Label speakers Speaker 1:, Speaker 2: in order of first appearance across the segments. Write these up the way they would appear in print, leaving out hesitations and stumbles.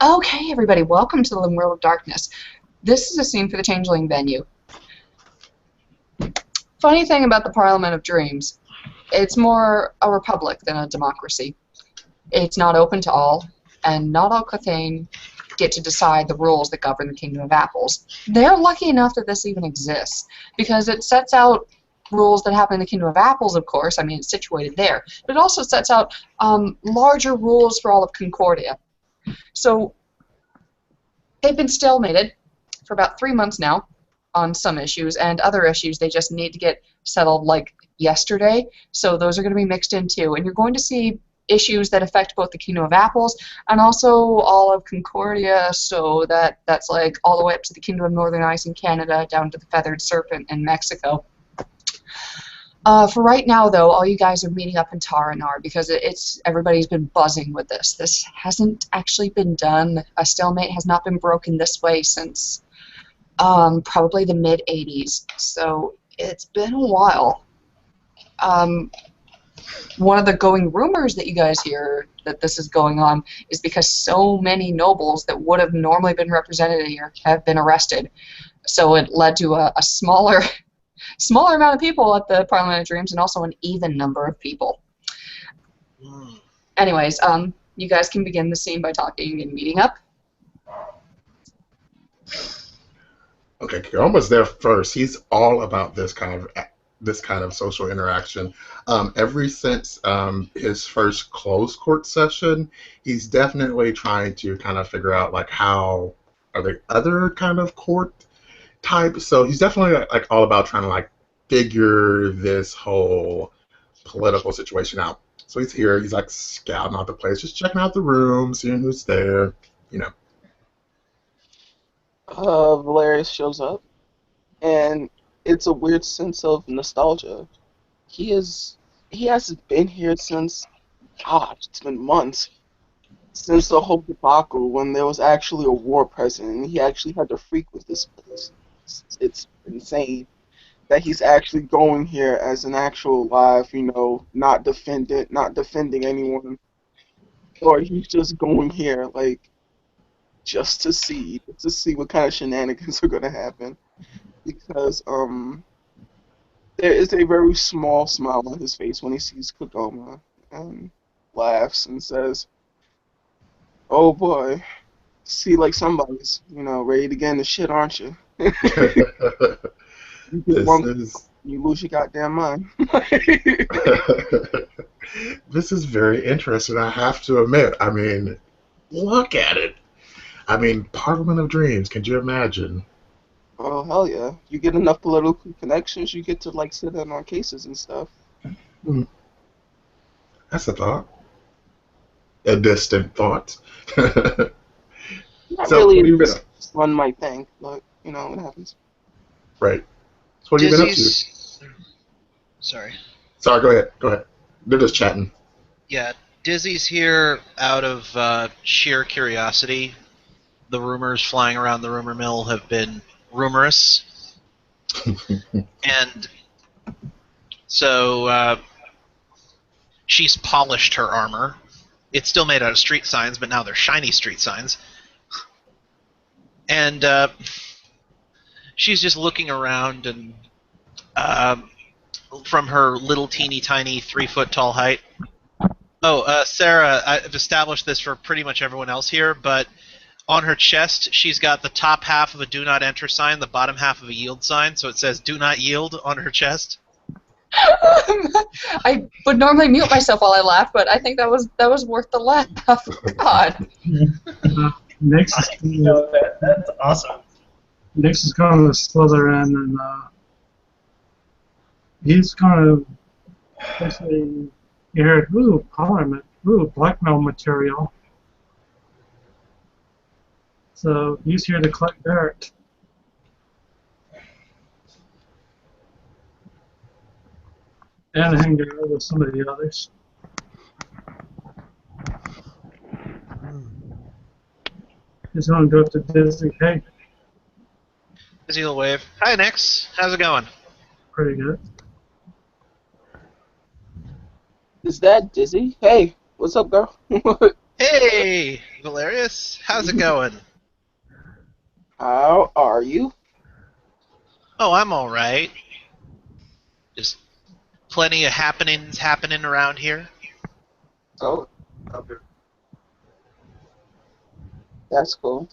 Speaker 1: Okay, everybody, welcome to the World of Darkness. This is a scene for the Changeling venue. Funny thing about the Parliament of Dreams, it's more a republic than a democracy. It's not open to all, and not all Cathane get to decide the rules that govern the Kingdom of Apples. They're lucky enough that this even exists, because it sets out rules that happen in the Kingdom of Apples, of course. I mean, it's situated there. But it also sets out larger rules for all of Concordia. So they've been stalemated for about 3 months now on some issues, and other issues they just need to get settled like yesterday. So those are going to be mixed in too. And you're going to see issues that affect both the Kingdom of Apples and also all of Concordia, so that's like all the way up to the Kingdom of Northern Ice in Canada, down to the Feathered Serpent in Mexico. For right now, though, all you guys are meeting up in Taranar because everybody's been buzzing with this. This hasn't actually been done. A stalemate has not been broken this way since probably the mid-'80s. So it's been a while. One of the going rumors that you guys hear that this is going on is because so many nobles that would have normally been represented here have been arrested. So it led to a smaller amount of people at the Parliament of Dreams, and also an even number of people. Anyways, you guys can begin the scene by talking and meeting up.
Speaker 2: Okay, Kiyoma's there first. He's all about this kind of social interaction. Ever since his first closed court session, he's definitely trying to kind of figure out like how are there other kind of court type. So he's definitely like all about trying to like figure this whole political situation out. So he's here, he's like scouting out the place, just checking out the room, seeing who's there, you know.
Speaker 3: Valerius shows up, and it's a weird sense of nostalgia. He hasn't been here since, it's been months since the whole debacle when there was actually a war present, and he actually had to freak with this place. It's insane that he's actually going here as an actual live, not defending anyone, or he's just going here like just to see what kind of shenanigans are gonna happen, because there is a very small smile on his face when he sees Kagoma and laughs and says, "Oh boy, see, like somebody's ready to get in the shit, aren't you?" You lose your goddamn mind.
Speaker 2: This is very interesting, I have to admit. I mean, look at it. I mean, Parliament of Dreams, could you imagine?
Speaker 3: Oh, hell yeah. You get enough political connections, you get to, like, sit in on cases and stuff.
Speaker 2: That's a thought. A distant thought.
Speaker 3: Not really as one might think, but, it happens.
Speaker 2: Right. So what have you been up to?
Speaker 4: Sorry,
Speaker 2: go ahead. They're just chatting.
Speaker 4: Yeah, Dizzy's here out of sheer curiosity. The rumors flying around the rumor mill have been rumorous. And so she's polished her armor. It's still made out of street signs, but now they're shiny street signs. And she's just looking around, and from her little teeny tiny 3-foot tall height. Oh, Sarah, I've established this for pretty much everyone else here, but on her chest, she's got the top half of a do not enter sign, the bottom half of a yield sign, so it says do not yield on her chest.
Speaker 1: I would normally mute myself while I laugh, but I think that was worth the laugh. God.
Speaker 5: Next,
Speaker 6: that's awesome.
Speaker 5: Next is going to slither in, and he's going to basically hear, ooh, Parliament, ooh, blackmail material. So he's here to collect dirt. And hang out with some of the others. He's going to go up to Dizzy. Hey.
Speaker 4: Dizzy will wave. Hi, Nix. How's it going?
Speaker 5: Pretty good.
Speaker 3: Is that Dizzy? Hey, what's up, girl?
Speaker 4: Hey, Valerius. Valerius. How's it going?
Speaker 3: How are you?
Speaker 4: Oh, I'm all right. Just plenty of happenings happening around here.
Speaker 3: Oh, that's cool.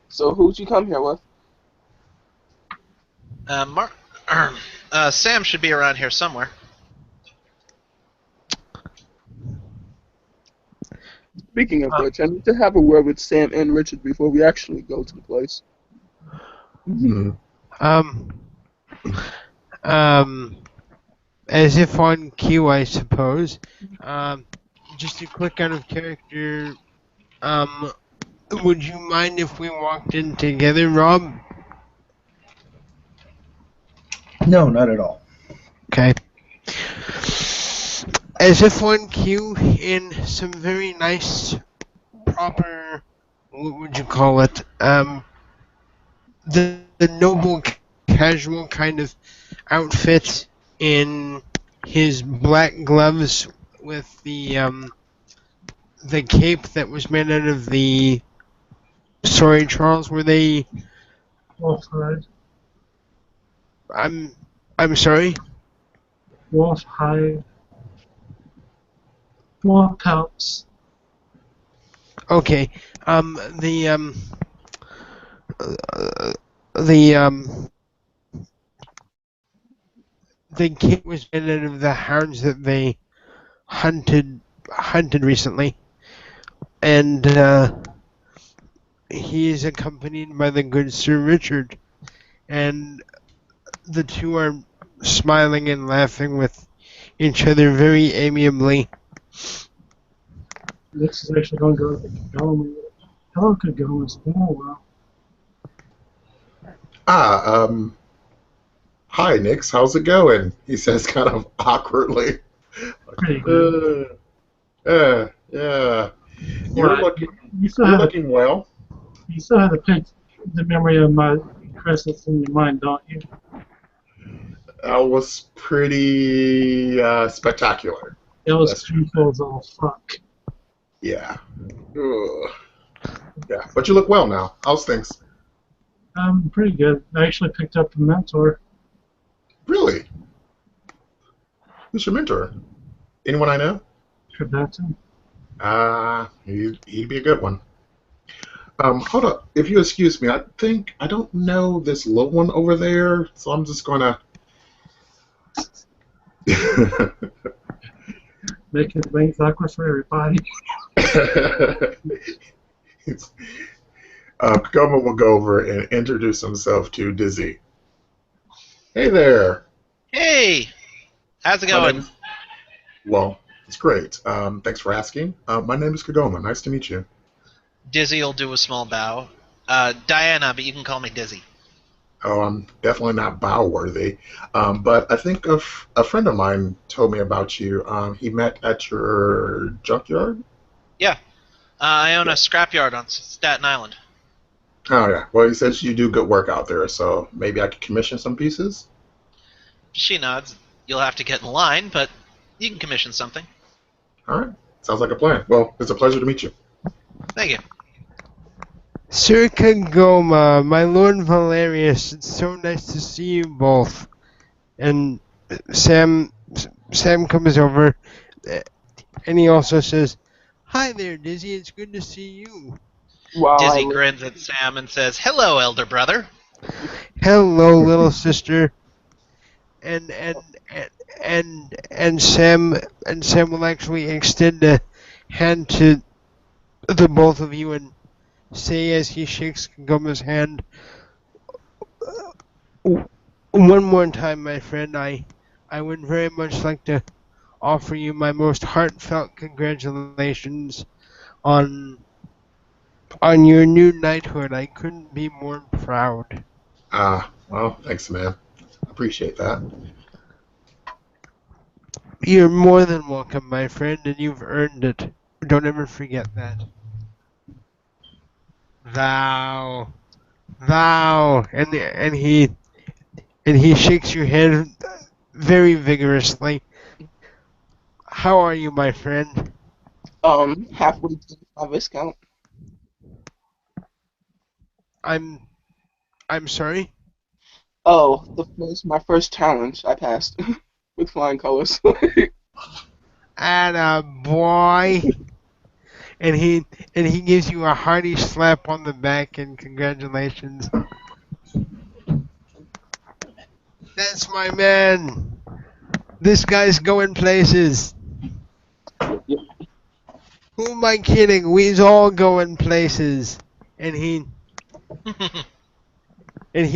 Speaker 3: So who'd you come here with?
Speaker 4: Sam should be around here somewhere.
Speaker 3: Speaking of which, I need to have a word with Sam and Richard before we actually go to the place.
Speaker 2: Hmm.
Speaker 7: As if on cue, I suppose. Just a quick out of character. Would you mind if we walked in together, Rob?
Speaker 6: No, not at all.
Speaker 7: Okay. As if on cue, in some very nice, proper, what would you call it? The noble, casual kind of outfit in his black gloves with the cape that was made out of the. Sorry, Charles. Were they?
Speaker 5: Wolf hide.
Speaker 7: I'm sorry.
Speaker 5: Wolf hide. Wolf pelts.
Speaker 7: Okay. The kid was made out of the hounds that they hunted recently, and he is accompanied by the good Sir Richard, and the two are smiling and laughing with each other very amiably.
Speaker 5: This is actually going to go to Kagome. Hello, Kagome. It's been a while.
Speaker 2: Hi, Nix. How's it going? He says kind of awkwardly.
Speaker 5: Pretty good.
Speaker 2: Yeah. You're
Speaker 5: What?
Speaker 2: you're looking well.
Speaker 5: You still have the memory of my presence in your mind, don't you?
Speaker 2: That was pretty spectacular.
Speaker 5: It was
Speaker 2: That's
Speaker 5: painful as all fuck.
Speaker 2: Yeah. Ugh. Yeah, but you look well now. How's things?
Speaker 5: Pretty good. I actually picked up a mentor.
Speaker 2: Really? Who's your mentor? Anyone I know?
Speaker 5: Tibetan.
Speaker 2: He'd be a good one. Hold up. If you excuse me, I don't know this little one over there, so I'm just gonna.
Speaker 5: Making things awkward for everybody.
Speaker 2: Kagoma will go over and introduce himself to Dizzy. Hey there.
Speaker 4: Hey, how's it going?
Speaker 2: Well, it's great. Thanks for asking. My name is Kagoma. Nice to meet you.
Speaker 4: Dizzy will do a small bow. Diana, but you can call me Dizzy.
Speaker 2: Oh, I'm definitely not bow worthy. But I think a friend of mine told me about you. He met at your junkyard?
Speaker 4: Yeah. I own a scrapyard on Staten Island.
Speaker 2: Oh, yeah. Well, he says you do good work out there, so maybe I could commission some pieces?
Speaker 4: She nods. You'll have to get in line, but you can commission something.
Speaker 2: All right. Sounds like a plan. Well, it's a pleasure to meet you.
Speaker 4: Thank you.
Speaker 7: Sir Kagoma, my Lord Valerius, it's so nice to see you both. And Sam comes over, and he also says, "Hi there, Dizzy. It's good to see you."
Speaker 3: Wow,
Speaker 4: Dizzy grins at Sam and says, "Hello, elder brother."
Speaker 7: Hello, little sister. And Sam will actually extend a hand to the both of you and say as he shakes Kagoma's hand, "One more time, my friend, I would very much like to offer you my most heartfelt congratulations on your new knighthood. I couldn't be more proud."
Speaker 2: Well, thanks, man. Appreciate that.
Speaker 7: You're more than welcome, my friend, and you've earned it. Don't ever forget that. Thou, and he shakes your hand very vigorously. How are you, my friend?
Speaker 3: Halfway to my Viscount.
Speaker 7: I'm sorry.
Speaker 3: Oh, my first challenge I passed with flying colors.
Speaker 7: Atta boy. And he gives you a hearty slap on the back and congratulations. That's my man. This guy's going places. Who am I kidding? We's all going places. And he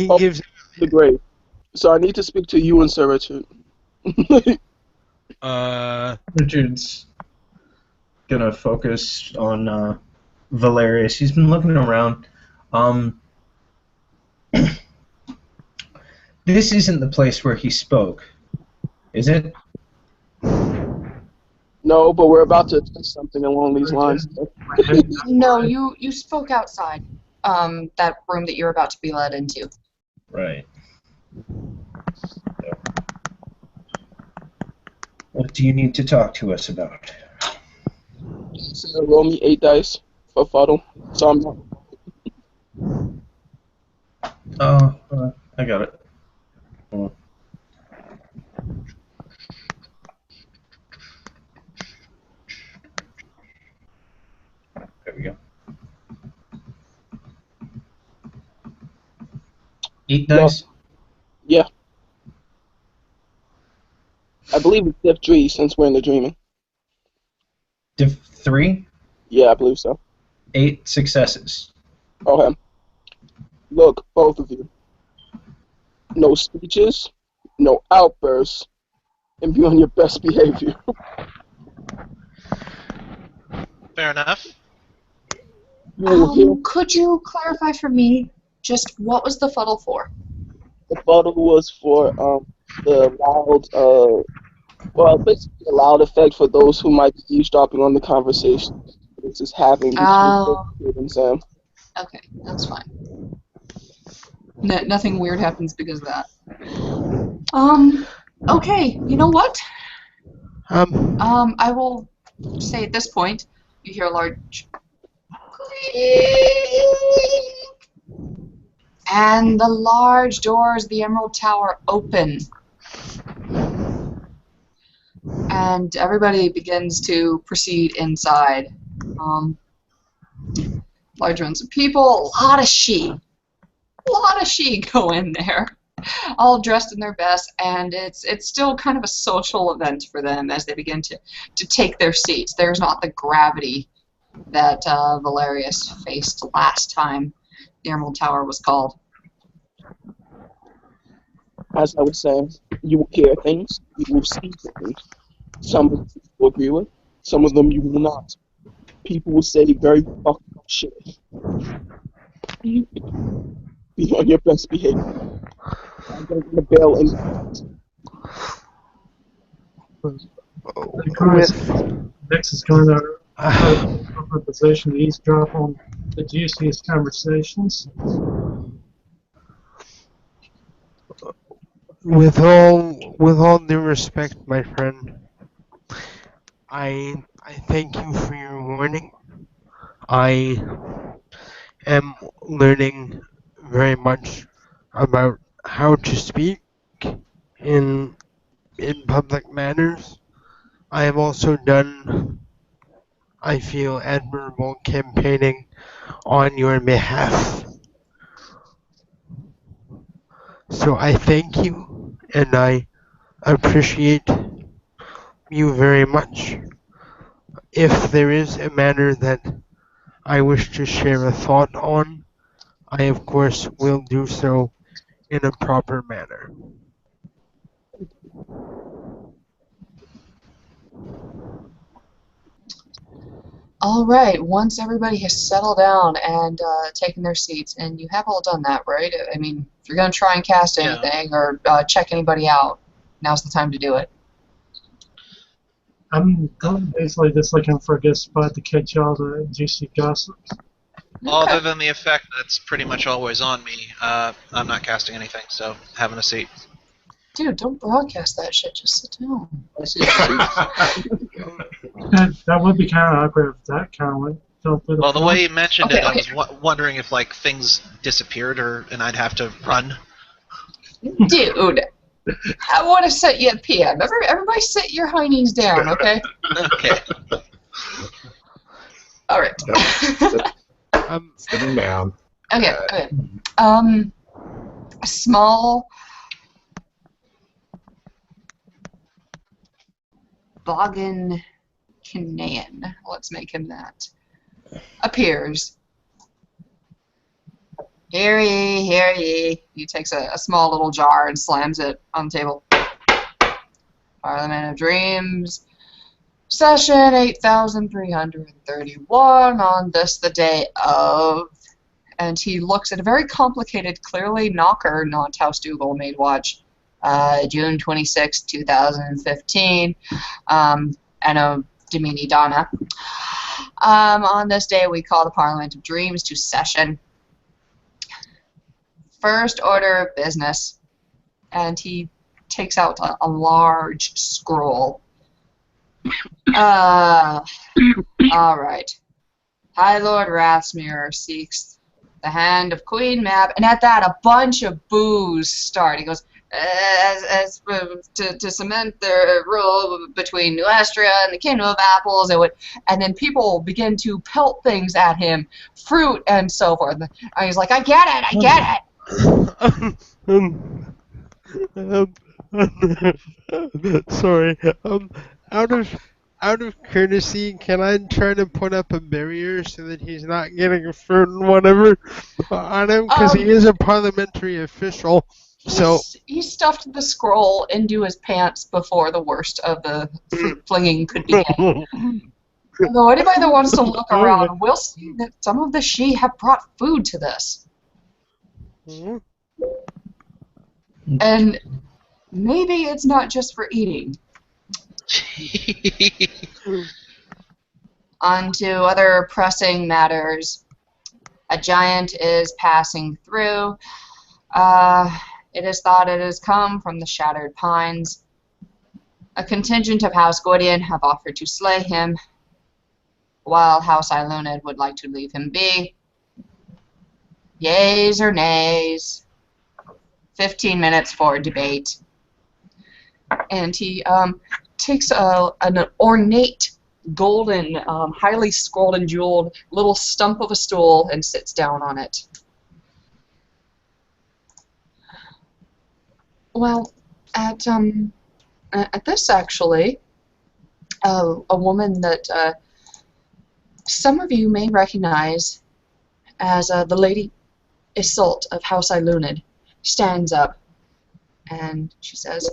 Speaker 3: Oh,
Speaker 7: gives
Speaker 3: the grave. So I need to speak to you and Sir Richard.
Speaker 6: Richard's gonna focus on Valerius. He's been looking around. This isn't the place where he spoke, is it?
Speaker 3: No, but we're about to do something along these lines.
Speaker 1: No, you spoke outside. That room that you're about to be led into.
Speaker 6: Right. What do you need to talk to us about?
Speaker 3: So roll me 8 dice for fuddle. So I'm not.
Speaker 6: Oh, I got it. Hold on. There we go. 8 dice?
Speaker 3: Yeah. I believe it's Div 3 since we're in the dreaming.
Speaker 6: Div 3?
Speaker 3: Yeah, I believe so.
Speaker 6: 8 successes.
Speaker 3: Okay. Look, both of you. No speeches, no outbursts, and be on your best behavior.
Speaker 4: Fair enough.
Speaker 3: You will hear
Speaker 1: Could you clarify for me just what was the fuddle for?
Speaker 3: the fuddle was for the loud, basically a loud effect for those who might be eavesdropping on the conversation this is having between Richard and Sam.
Speaker 1: Okay, that's fine. Nothing weird happens because of that. Okay, you know what? I will say at this point, you hear a large click, and the large doors of the Emerald Tower open. And everybody begins to proceed inside. Large runs of people, a lot of she go in there, all dressed in their best, and it's still kind of a social event for them as they begin to take their seats. There's not the gravity that Valerius faced last time the Emerald Tower was called.
Speaker 3: As I was saying, you will hear things, you will see things. Some of them you will agree with, some of them you will not. People will say very fucked up shit. Be on your best behavior. I'm going to bail in.
Speaker 5: Vix is going to try to put up a position to eavesdrop on the juiciest conversations.
Speaker 7: with all due respect, my friend, I thank you for your warning. I am learning very much about how to speak in public manners. I have also done, I feel, admirable campaigning on your behalf. So I thank you, and I appreciate you very much. If there is a matter that I wish to share a thought on, I of course will do so in a proper manner.
Speaker 1: All right, once everybody has settled down and taken their seats, and you have all done that, right? I mean, if you're going to try and cast anything or check anybody out, now's the time to do it.
Speaker 5: I'm basically just looking for a good spot to catch all the juicy gossip.
Speaker 4: Other than the effect that's pretty much always on me, I'm not casting anything, so having a seat.
Speaker 1: Dude, don't broadcast that shit. Just sit down.
Speaker 5: That would be kind of awkward if that kind of went fell through the
Speaker 4: Well, the
Speaker 5: floor.
Speaker 4: way you mentioned
Speaker 1: Okay,
Speaker 4: it, I
Speaker 1: okay.
Speaker 4: was wondering if like things disappeared and I'd have to run.
Speaker 1: Dude, I want to set you a PM. Everybody sit your heinies down, okay?
Speaker 4: Okay.
Speaker 1: All right.
Speaker 2: Sitting down.
Speaker 1: Okay, okay. A small Bogan Canaan, let's make him that, appears. Hear ye, hear ye. He takes a small little jar and slams it on the table. Parliament of Dreams, session 8331 on this the day of. And he looks at a very complicated, clearly knocker, not House Dougal made watch, June 26, 2015, Anno Domini Donna. On this day, we call the Parliament of Dreams to session. First order of business. And he takes out a large scroll. All right. High Lord Rathemere seeks the hand of Queen Mab, and at that, a bunch of boos start. He goes, to cement the rule between Nuestria and the Kingdom of Apples, and then people begin to pelt things at him, fruit and so forth. And he's like, I get
Speaker 7: it. Sorry. Out of courtesy, can I try to put up a barrier so that he's not getting fruit and whatever on him? Because he is a parliamentary official. So
Speaker 1: he stuffed the scroll into his pants before the worst of the fruit flinging could begin. Although anybody that wants to look around will see that some of the she have brought food to this. And maybe it's not just for eating. On to other pressing matters. A giant is passing through. It is thought it has come from the Shattered Pines. A contingent of House Gordian have offered to slay him, while House Ilunid would like to leave him be. Yays or nays? 15 minutes for debate. And he takes an ornate, golden, highly scrolled and jeweled little stump of a stool and sits down on it. Well, at this actually, a woman that some of you may recognize as the Lady Iseult of House Ilunid stands up, and she says,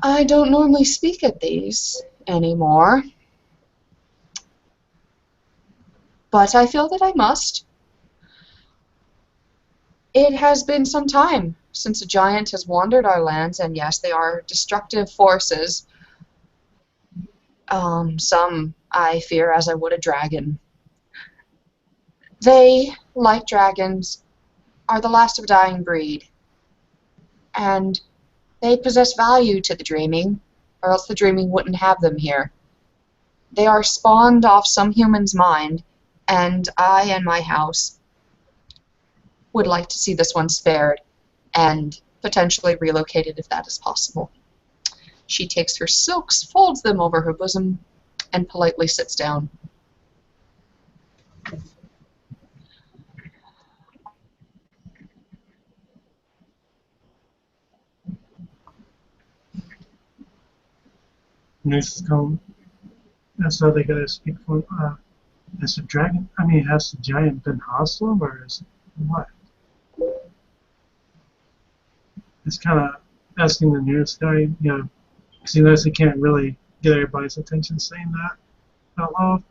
Speaker 1: I don't normally speak at these anymore, but I feel that I must. It has been some time since a giant has wandered our lands, and yes, they are destructive forces. Some I fear as I would a dragon. They, like dragons, are the last of a dying breed, and they possess value to the dreaming, or else the dreaming wouldn't have them here. They are spawned off some human's mind, and I and my house would like to see this one spared and potentially relocated if that is possible. She takes her silks, folds them over her bosom, and politely sits down.
Speaker 5: News is coming. And so they gotta speak for has the dragon has the giant been hostile or is what? It's kinda asking the nearest guy, because he knows he can't really get everybody's attention saying that out loud.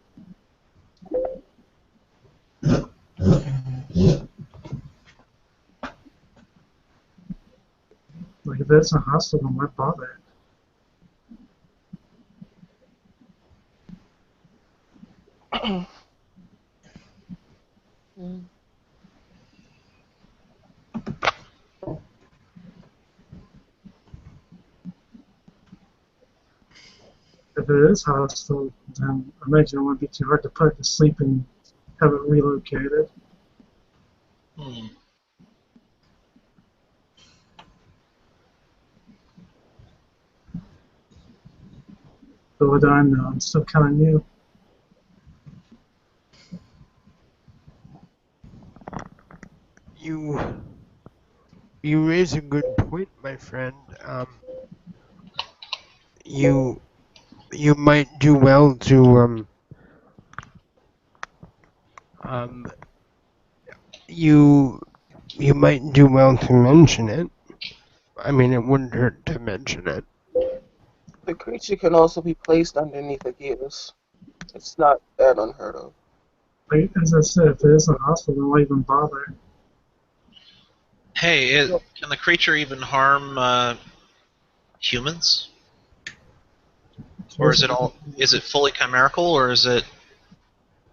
Speaker 5: Like if that's not hostile, then why bother? it is hostile, then I imagine it wouldn't be too hard to put it to sleep and have it relocated.
Speaker 4: Hmm.
Speaker 5: But what do I know? I'm still kind of new.
Speaker 7: You raise a good point, my friend. You might do well to you might do well to mention it. I mean, it wouldn't hurt to mention it.
Speaker 3: The creature can also be placed underneath a gears. It's not that unheard of.
Speaker 5: Like, as I said, if it is a hostile, then why even bother?
Speaker 4: Hey, can the creature even harm humans? Or is it fully chimerical, or is it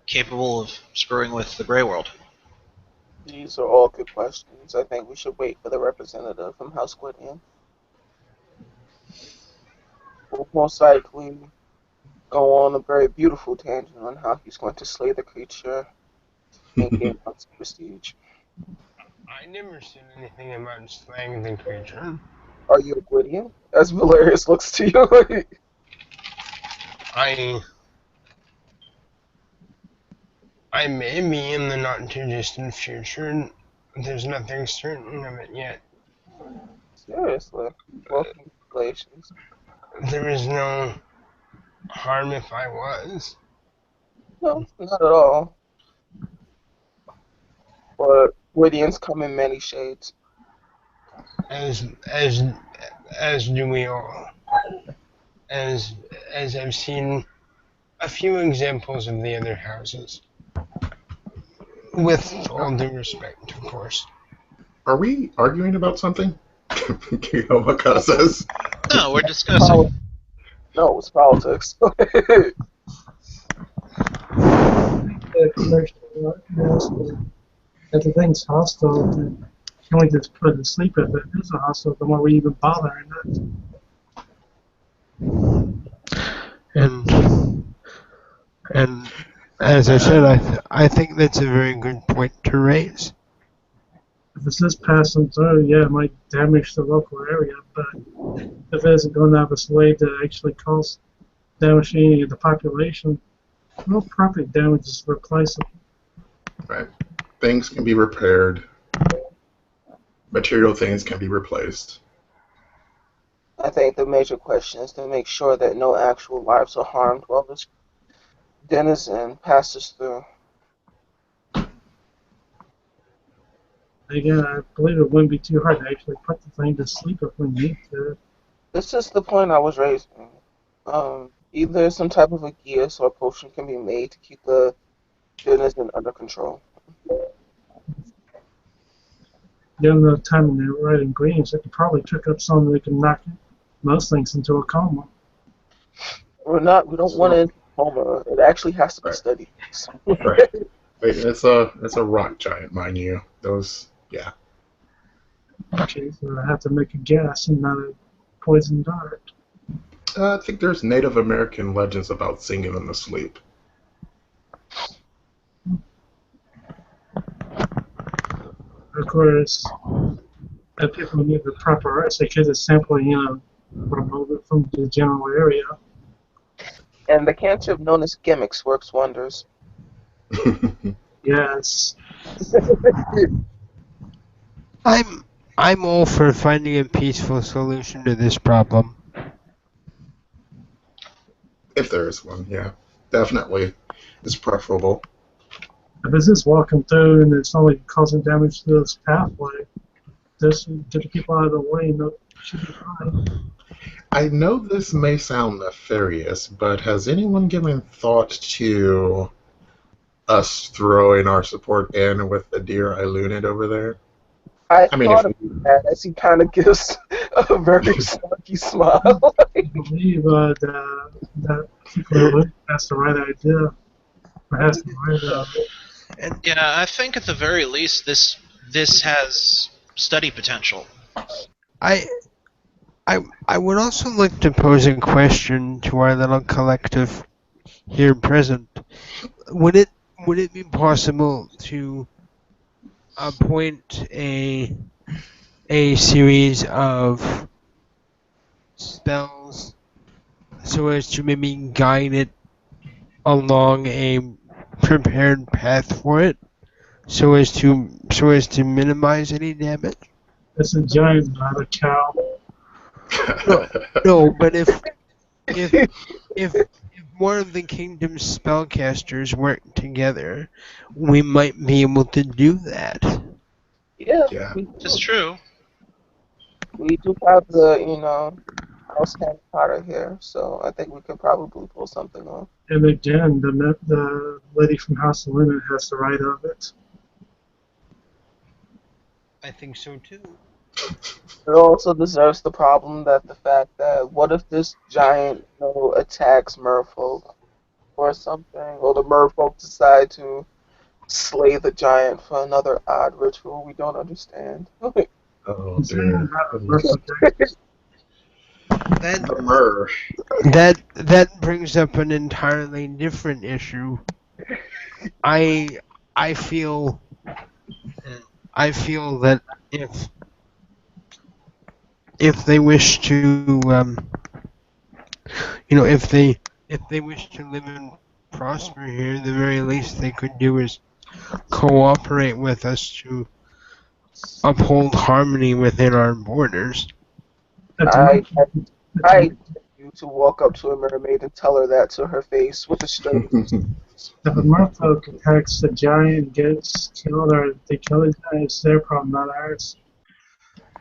Speaker 4: capable of screwing with the Grey World?
Speaker 3: These are all good questions. I think we should wait for the representative from House Gwydion. We'll most likely go on a very beautiful tangent on how he's going to slay the creature and gain lots of prestige.
Speaker 7: I never said anything about slaying the creature.
Speaker 3: Are you a Gwydion? As Valerius looks to you.
Speaker 7: I may be in the not too distant future. There's nothing certain of it yet.
Speaker 3: Seriously. Well, congratulations.
Speaker 7: There is no harm if I was.
Speaker 3: No, not at all. But Gwydions come in many shades.
Speaker 7: As do we all. As I've seen a few examples of the other houses. With all due respect, of course.
Speaker 2: Are we arguing about something? What kind of says?
Speaker 4: No, we're discussing.
Speaker 3: No, it's politics.
Speaker 5: If the thing's hostile, then you can only just put it to sleep. If it is a hostile, then why are we even bothering it?
Speaker 7: And as I said, I think that's a very good point to raise.
Speaker 5: If it's just passing through, yeah, it might damage the local area, but if it isn't going out of its way to actually cause damage to any of the population, well, property damage is replaceable.
Speaker 2: Right. Things can be repaired. Material things can be replaced.
Speaker 3: I think the major question is to make sure that no actual lives are harmed while this denizen passes through.
Speaker 5: Again, I believe it wouldn't be too hard to actually put the thing to sleep if we need to.
Speaker 3: This is the point I was raising. Either some type of a geas or potion can be made to keep the denizen under control.
Speaker 5: Given the time they're writing greens, they could probably cook up something that can knock most things into a coma.
Speaker 3: We don't want it in coma. It actually has to be studied.
Speaker 2: Right. Wait, it's a rock giant, mind you. Those, yeah.
Speaker 5: Okay, so I have to make a gas and not a poison dart.
Speaker 2: I think there's Native American legends about singing them to sleep.
Speaker 5: Of course, if people need the proper arts, they could just simply, remove it from the general area.
Speaker 3: And the cantrip known as gimmicks works wonders.
Speaker 5: Yes.
Speaker 7: I'm all for finding a peaceful solution to this problem.
Speaker 2: If there is one, yeah. Definitely. It's preferable.
Speaker 5: If it's just walking through and it's only causing damage to this pathway, just get the people out of the way and it should be fine.
Speaker 2: I know this may sound nefarious, but has anyone given thought to us throwing our support in with the dear Ilunid over there?
Speaker 3: I thought of that as he kind of gives a very snarky smile.
Speaker 5: I believe that that's the right idea. That's the right
Speaker 4: Yeah, I think at the very least this has study potential.
Speaker 7: I I would also like to pose a question to our little collective here present. Would it be possible to appoint a series of spells so as to maybe guide it along a prepared path for it, so as to minimize any damage?
Speaker 5: It's a giant, not a cow.
Speaker 7: No, but if one of the kingdom's spellcasters work together, we might be able to do that.
Speaker 3: Yeah,
Speaker 2: Yeah.
Speaker 4: It's true.
Speaker 3: we do have the house Harry Potter here, so I think we could probably pull something off.
Speaker 5: And again, the lady from House of Linen has the right of it.
Speaker 7: I think so too.
Speaker 3: It also deserves the problem that the fact that what if this giant attacks merfolk or something, or the merfolk decide to slay the giant for another odd ritual we don't understand.
Speaker 2: Oh
Speaker 5: It's
Speaker 2: dear.
Speaker 5: not a merfolk act.
Speaker 2: The myrrh.
Speaker 7: That brings up an entirely different issue. I feel that if they wish to if they wish to live and prosper here, the very least they could do is cooperate with us to uphold harmony within our borders.
Speaker 5: That's
Speaker 3: I
Speaker 5: I
Speaker 3: dare you to walk up to a mermaid and tell her that to her face with a straight.
Speaker 5: If a merfolk attacks the giant and gets killed or they kill the giant, it's their problem, not ours.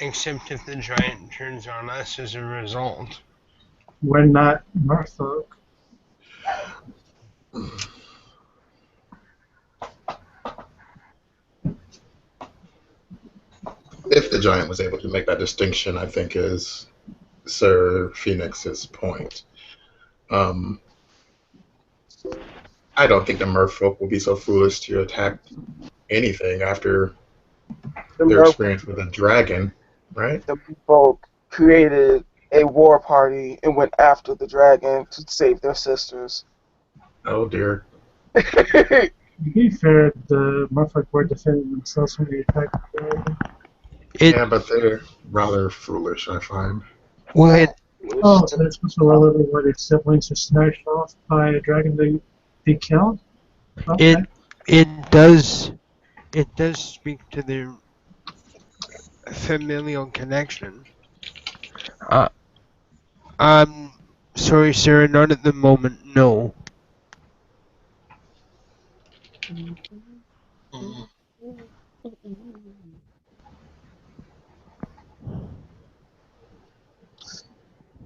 Speaker 7: Except if the giant turns on us as a result.
Speaker 5: We're not merfolk.
Speaker 2: If the giant was able to make that distinction, I think is Sir Phoenix's point. I don't think the merfolk will be so foolish to attack anything after their experience with a dragon, right?
Speaker 3: The merfolk created a war party and went after the dragon to save their sisters.
Speaker 2: Oh dear.
Speaker 5: To be fair, the merfolk were defending themselves when they attacked the dragon.
Speaker 2: Yeah, but they're rather foolish, I find.
Speaker 7: Well,
Speaker 5: Oh, so they're supposed to roll over where their siblings are snatched off by a dragon they killed? Okay.
Speaker 7: it does speak to their familial connection. Sorry, Sarah, not at the moment. No.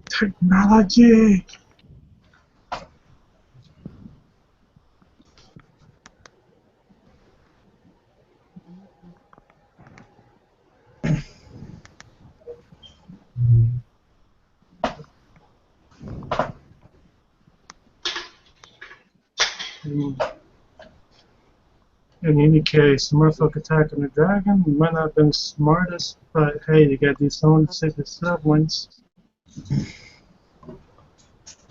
Speaker 5: Technology! In any case, the merfolk attacking the dragon might not have been the smartest, but hey, you gotta do something to save the siblings.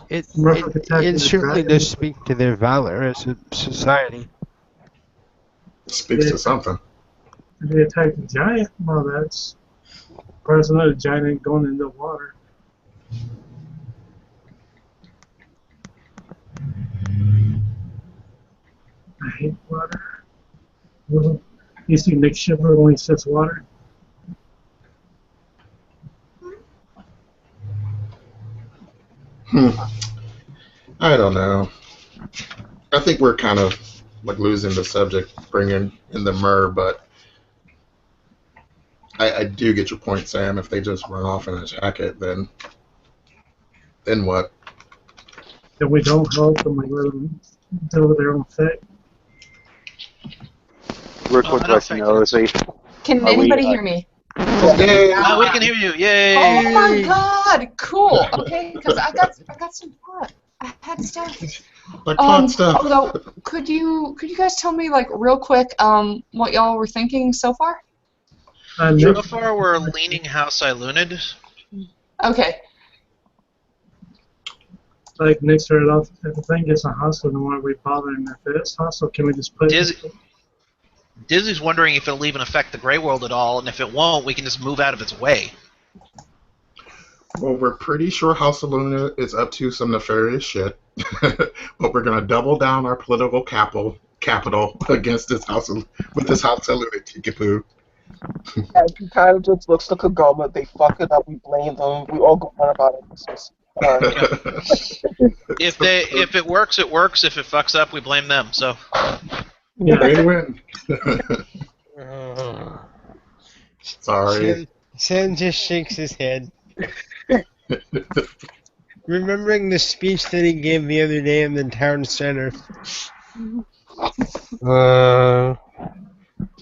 Speaker 7: It
Speaker 5: Merfolk attacking the
Speaker 7: certainly
Speaker 5: dragon.
Speaker 7: does speak to their valor as a society.
Speaker 2: Speaks to something.
Speaker 5: If they attack the giant, well, that's personal. The giant ain't going into the water. I hate water. You see Nick Shiver when he says water?
Speaker 2: I don't know. I think we're kind of like losing the subject, bringing in the myrrh, but I do get your point, Sam. If they just run off and attack it, then what?
Speaker 5: Then we don't help them, we let them deal with their own fate.
Speaker 8: Real
Speaker 4: Oh,
Speaker 8: quick
Speaker 4: I don't
Speaker 8: question
Speaker 4: think
Speaker 8: though,
Speaker 1: Can
Speaker 8: Are we,
Speaker 1: anybody hear me?
Speaker 2: Yay!
Speaker 4: We can hear you. Yay!
Speaker 1: Oh my god! Cool. Okay, because I got some plot. I had stuff.
Speaker 2: Like fun stuff.
Speaker 1: Although, could you guys tell me like real quick what y'all were thinking so far?
Speaker 5: Nick,
Speaker 4: So far, we're leaning House Ilunid.
Speaker 1: Okay.
Speaker 5: Like, Nick started off, if the thing gets a hostile, then why are we bothering? If it is hostile, can we just put it?
Speaker 4: Dizzy's wondering if it'll even affect the Grey World at all, and if it won't, we can just move out of its way.
Speaker 2: Well, we're pretty sure House of Luna is up to some nefarious shit, but we're gonna double down our political capital against this with this House of Luna kickapoo.
Speaker 3: And he kind of just looks to Kagoma. They fuck it up. We blame them. We all go on about it. It's just,
Speaker 4: If it works, it works. If it fucks up, we blame them. So.
Speaker 5: Yeah.
Speaker 2: Win-win. Sorry.
Speaker 7: Sam just shakes his head. Remembering the speech that he gave the other day in the town center.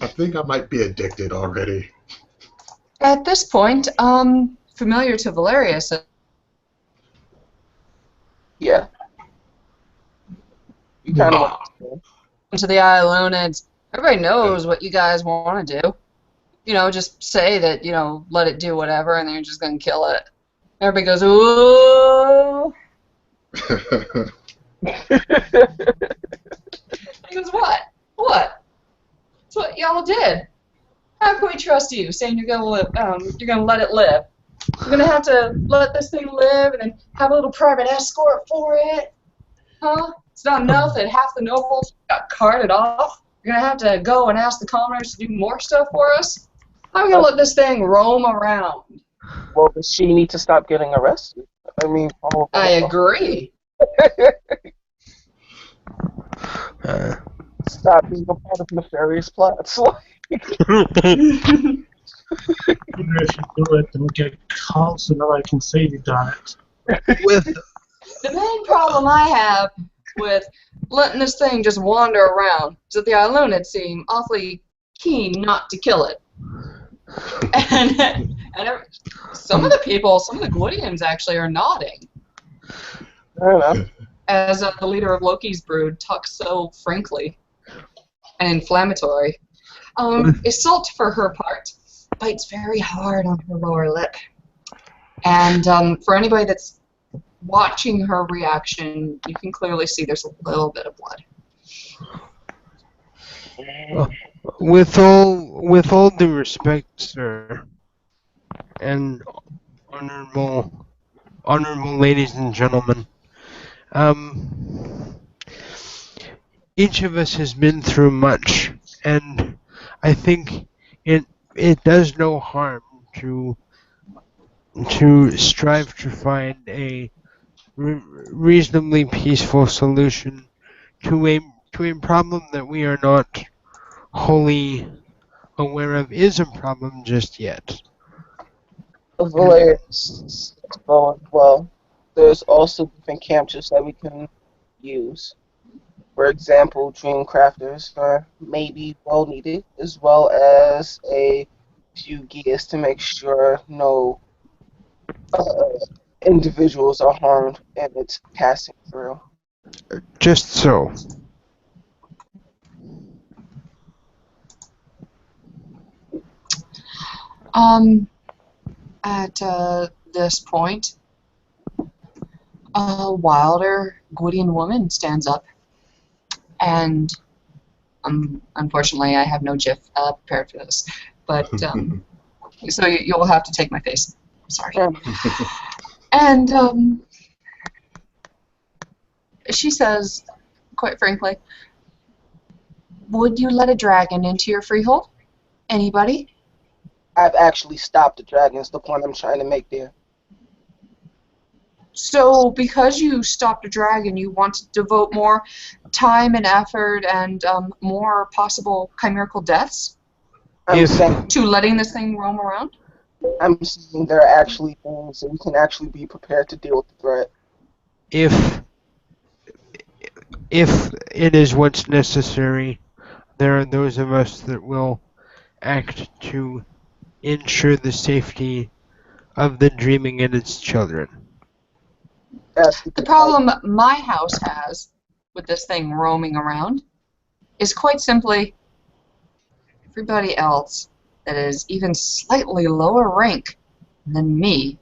Speaker 2: I think I might be addicted already.
Speaker 1: At this point, familiar to Valerius.
Speaker 3: yeah. You kind of
Speaker 1: To the Iolonids, everybody knows what you guys want to do. You know, just say that, you know, let it do whatever, and then you're just going to kill it. Everybody goes, ooh. He goes, what? What? That's what y'all did. How can we trust you, saying you're going to live, you're going to let it live? You're going to have to let this thing live and then have a little private escort for it? Huh? It's not enough that half the nobles got carted off. You're going to have to go and ask the commoners to do more stuff for us? How are we going to let this thing roam around?
Speaker 3: Well, does she need to stop getting arrested? I mean,
Speaker 1: I agree.
Speaker 3: Stop being a part of nefarious plots.
Speaker 5: Maybe I should do it and get called so nobody can say you done it.
Speaker 1: The main problem I have with letting this thing just wander around is that the Iolonids seem awfully keen not to kill it. And some of the Gwydians actually are nodding.
Speaker 3: I don't know.
Speaker 1: As the leader of Loki's brood talks so frankly and inflammatory. Iseult, for her part, bites very hard on her lower lip. And for anybody that's watching her reaction, you can clearly see there's a little bit of blood.
Speaker 7: With all due respect, sir, and honorable ladies and gentlemen, each of us has been through much, and I think it does no harm to strive to find a reasonably peaceful solution to a problem that we are not wholly aware of is a problem just yet.
Speaker 3: Valerius, well, there's also different campers that we can use. For example, dream crafters are maybe well needed, as well as a few gears to make sure no individuals are harmed and it's passing through.
Speaker 7: Just so.
Speaker 1: At this point, a wilder Gwydian woman stands up, and unfortunately I have no GIF prepared for this, but so you'll have to take my face. Sorry. And she says, quite frankly, would you let a dragon into your freehold? Anybody?
Speaker 3: I've actually stopped the dragons, the point I'm trying to make there.
Speaker 1: So, because you stopped a dragon, you want to devote more time and effort and more possible chimerical deaths to letting this thing roam around?
Speaker 3: I'm saying there are actually things that we can actually be prepared to deal with the threat.
Speaker 7: If it is what's necessary, there are those of us that will act to ensure the safety of the dreaming and its children.
Speaker 1: The problem my house has with this thing roaming around is quite simply everybody else that is even slightly lower rank than me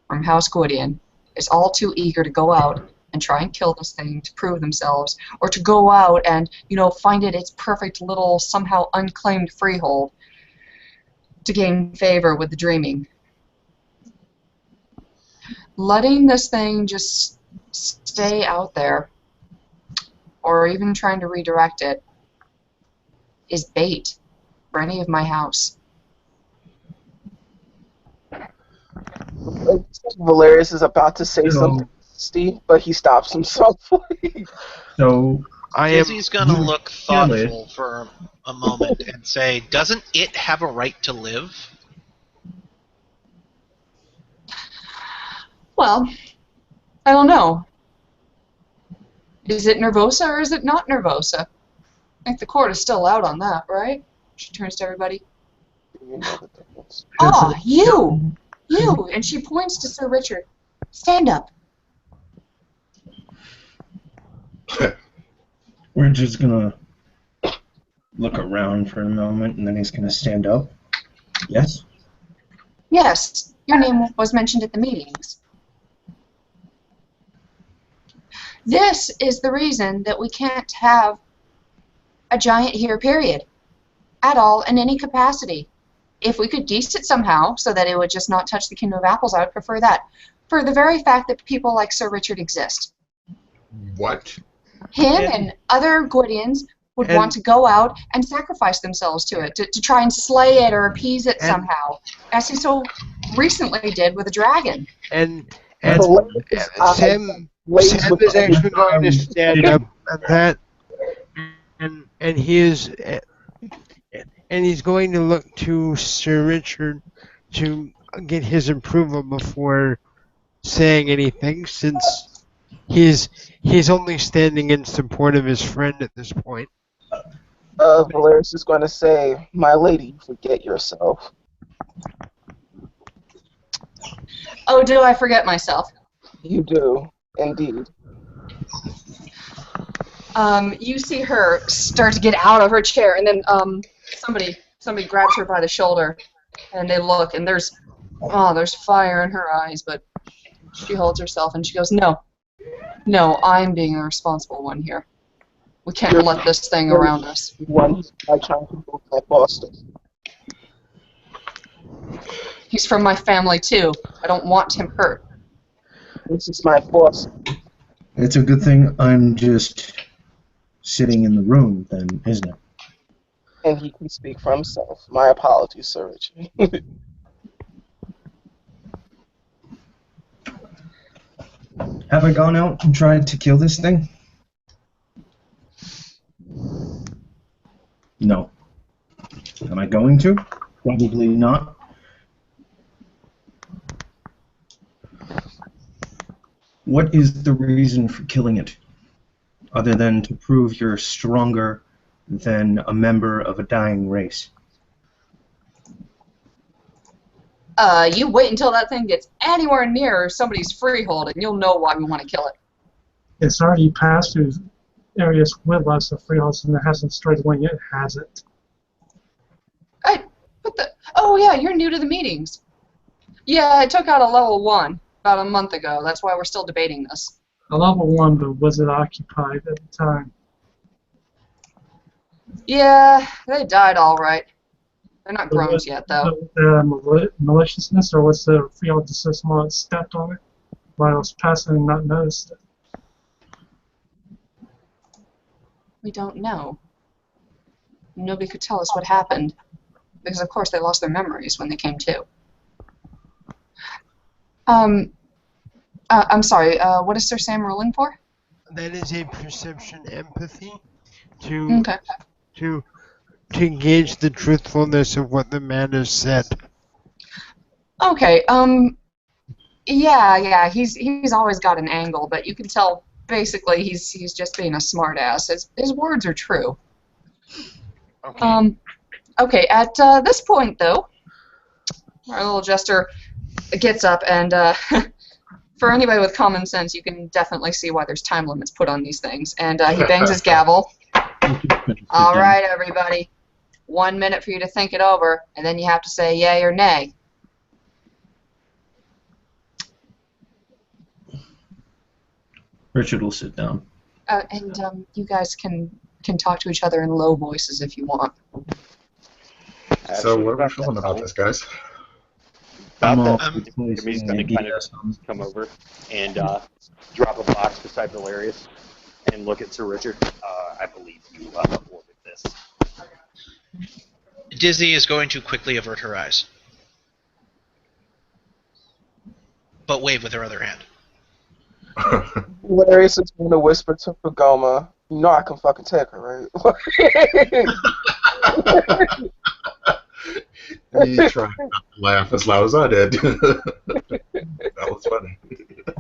Speaker 1: from House Gwydion is all too eager to go out and try and kill this thing to prove themselves, or to go out and, find it its perfect little somehow unclaimed freehold to gain favor with the dreaming. Letting this thing just stay out there, or even trying to redirect it, is bait for any of my house.
Speaker 3: Valerius is about to say something, Steve, but he stops himself.
Speaker 6: So
Speaker 4: Izzy's gonna look thoughtful for a moment and say, "Doesn't it have a right to live?"
Speaker 1: Well, I don't know. Is it nervosa or is it not nervosa? I think the court is still out on that, right? She turns to everybody. Ah, you! You! And she points to Sir Richard. Stand up.
Speaker 6: we're just gonna look around for a moment, and then he's gonna stand up. Yes?
Speaker 1: Yes, your name was mentioned at the meetings. This is the reason that we can't have a giant here, period. At all, in any capacity. If we could geese it somehow so that it would just not touch the Kingdom of Apples, I would prefer that. For the very fact that people like Sir Richard exist.
Speaker 2: What?
Speaker 1: Him and other Gwydions would want to go out and sacrifice themselves to it, to try and slay it or appease it somehow, as he so recently did with a dragon.
Speaker 7: And Sam is actually going to stand up at that, and he is, and he's going to look to Sir Richard to get his approval before saying anything, since he's only standing in support of his friend at this point.
Speaker 3: Valerius is going to say, "My lady, forget yourself."
Speaker 1: Oh, do I forget myself?
Speaker 3: You do, indeed.
Speaker 1: You see her start to get out of her chair, and then somebody grabs her by the shoulder, and they look, and there's fire in her eyes, but she holds herself, and she goes, No, I'm being the responsible one here. We can't let this thing around us.
Speaker 3: One I try to move my Boston.
Speaker 1: He's from my family too. I don't want him hurt.
Speaker 3: This is my boss.
Speaker 6: It's a good thing I'm just sitting in the room, then, isn't it?
Speaker 3: And he can speak for himself. My apologies, Sir Richard.
Speaker 6: Have I gone out and tried to kill this thing? No. Am I going to? Probably not. What is the reason for killing it? Other than to prove you're stronger than a member of a dying race?
Speaker 1: You wait until that thing gets anywhere near somebody's freehold, and you'll know why we want to kill it.
Speaker 5: It's already passed through areas with lots of freeholds, and it hasn't strayed when it has it.
Speaker 1: Oh yeah, you're new to the meetings. Yeah, I took out a level 1 about a month ago. That's why we're still debating this.
Speaker 5: A level 1, but was it occupied at the time?
Speaker 1: Yeah, they died all right. They're not groans yet, though.
Speaker 5: Maliciousness, or was the freehold just so small it stepped on it while it was passing and not noticed it?
Speaker 1: We don't know. Nobody could tell us what happened, because of course they lost their memories when they came to. I'm sorry, what is Sir Sam ruling for?
Speaker 7: That is a perception empathy to gauge the truthfulness of what the man has said.
Speaker 1: Okay, yeah, he's always got an angle, but you can tell basically he's just being a smartass. His words are true. Okay, at this point though, our little jester gets up, and for anybody with common sense, you can definitely see why there's time limits put on these things. And he bangs his gavel. All right, everybody. 1 minute for you to think it over, and then you have to say yay or nay.
Speaker 6: Richard will sit down.
Speaker 1: And you guys can talk to each other in low voices if you want.
Speaker 2: So what are we feeling about this, guys?
Speaker 6: I'm all
Speaker 8: About that, Jimmy's going to
Speaker 6: replacing
Speaker 8: kind of come over and drop a box beside Valerius and look at Sir Richard. I believe you ordered this.
Speaker 4: Dizzy is going to quickly avert her eyes, but wave with her other hand.
Speaker 3: Valerius is going to whisper to Pagoma, "You know I can fucking take her, right?"
Speaker 2: You try not to laugh as loud as I did. That was funny.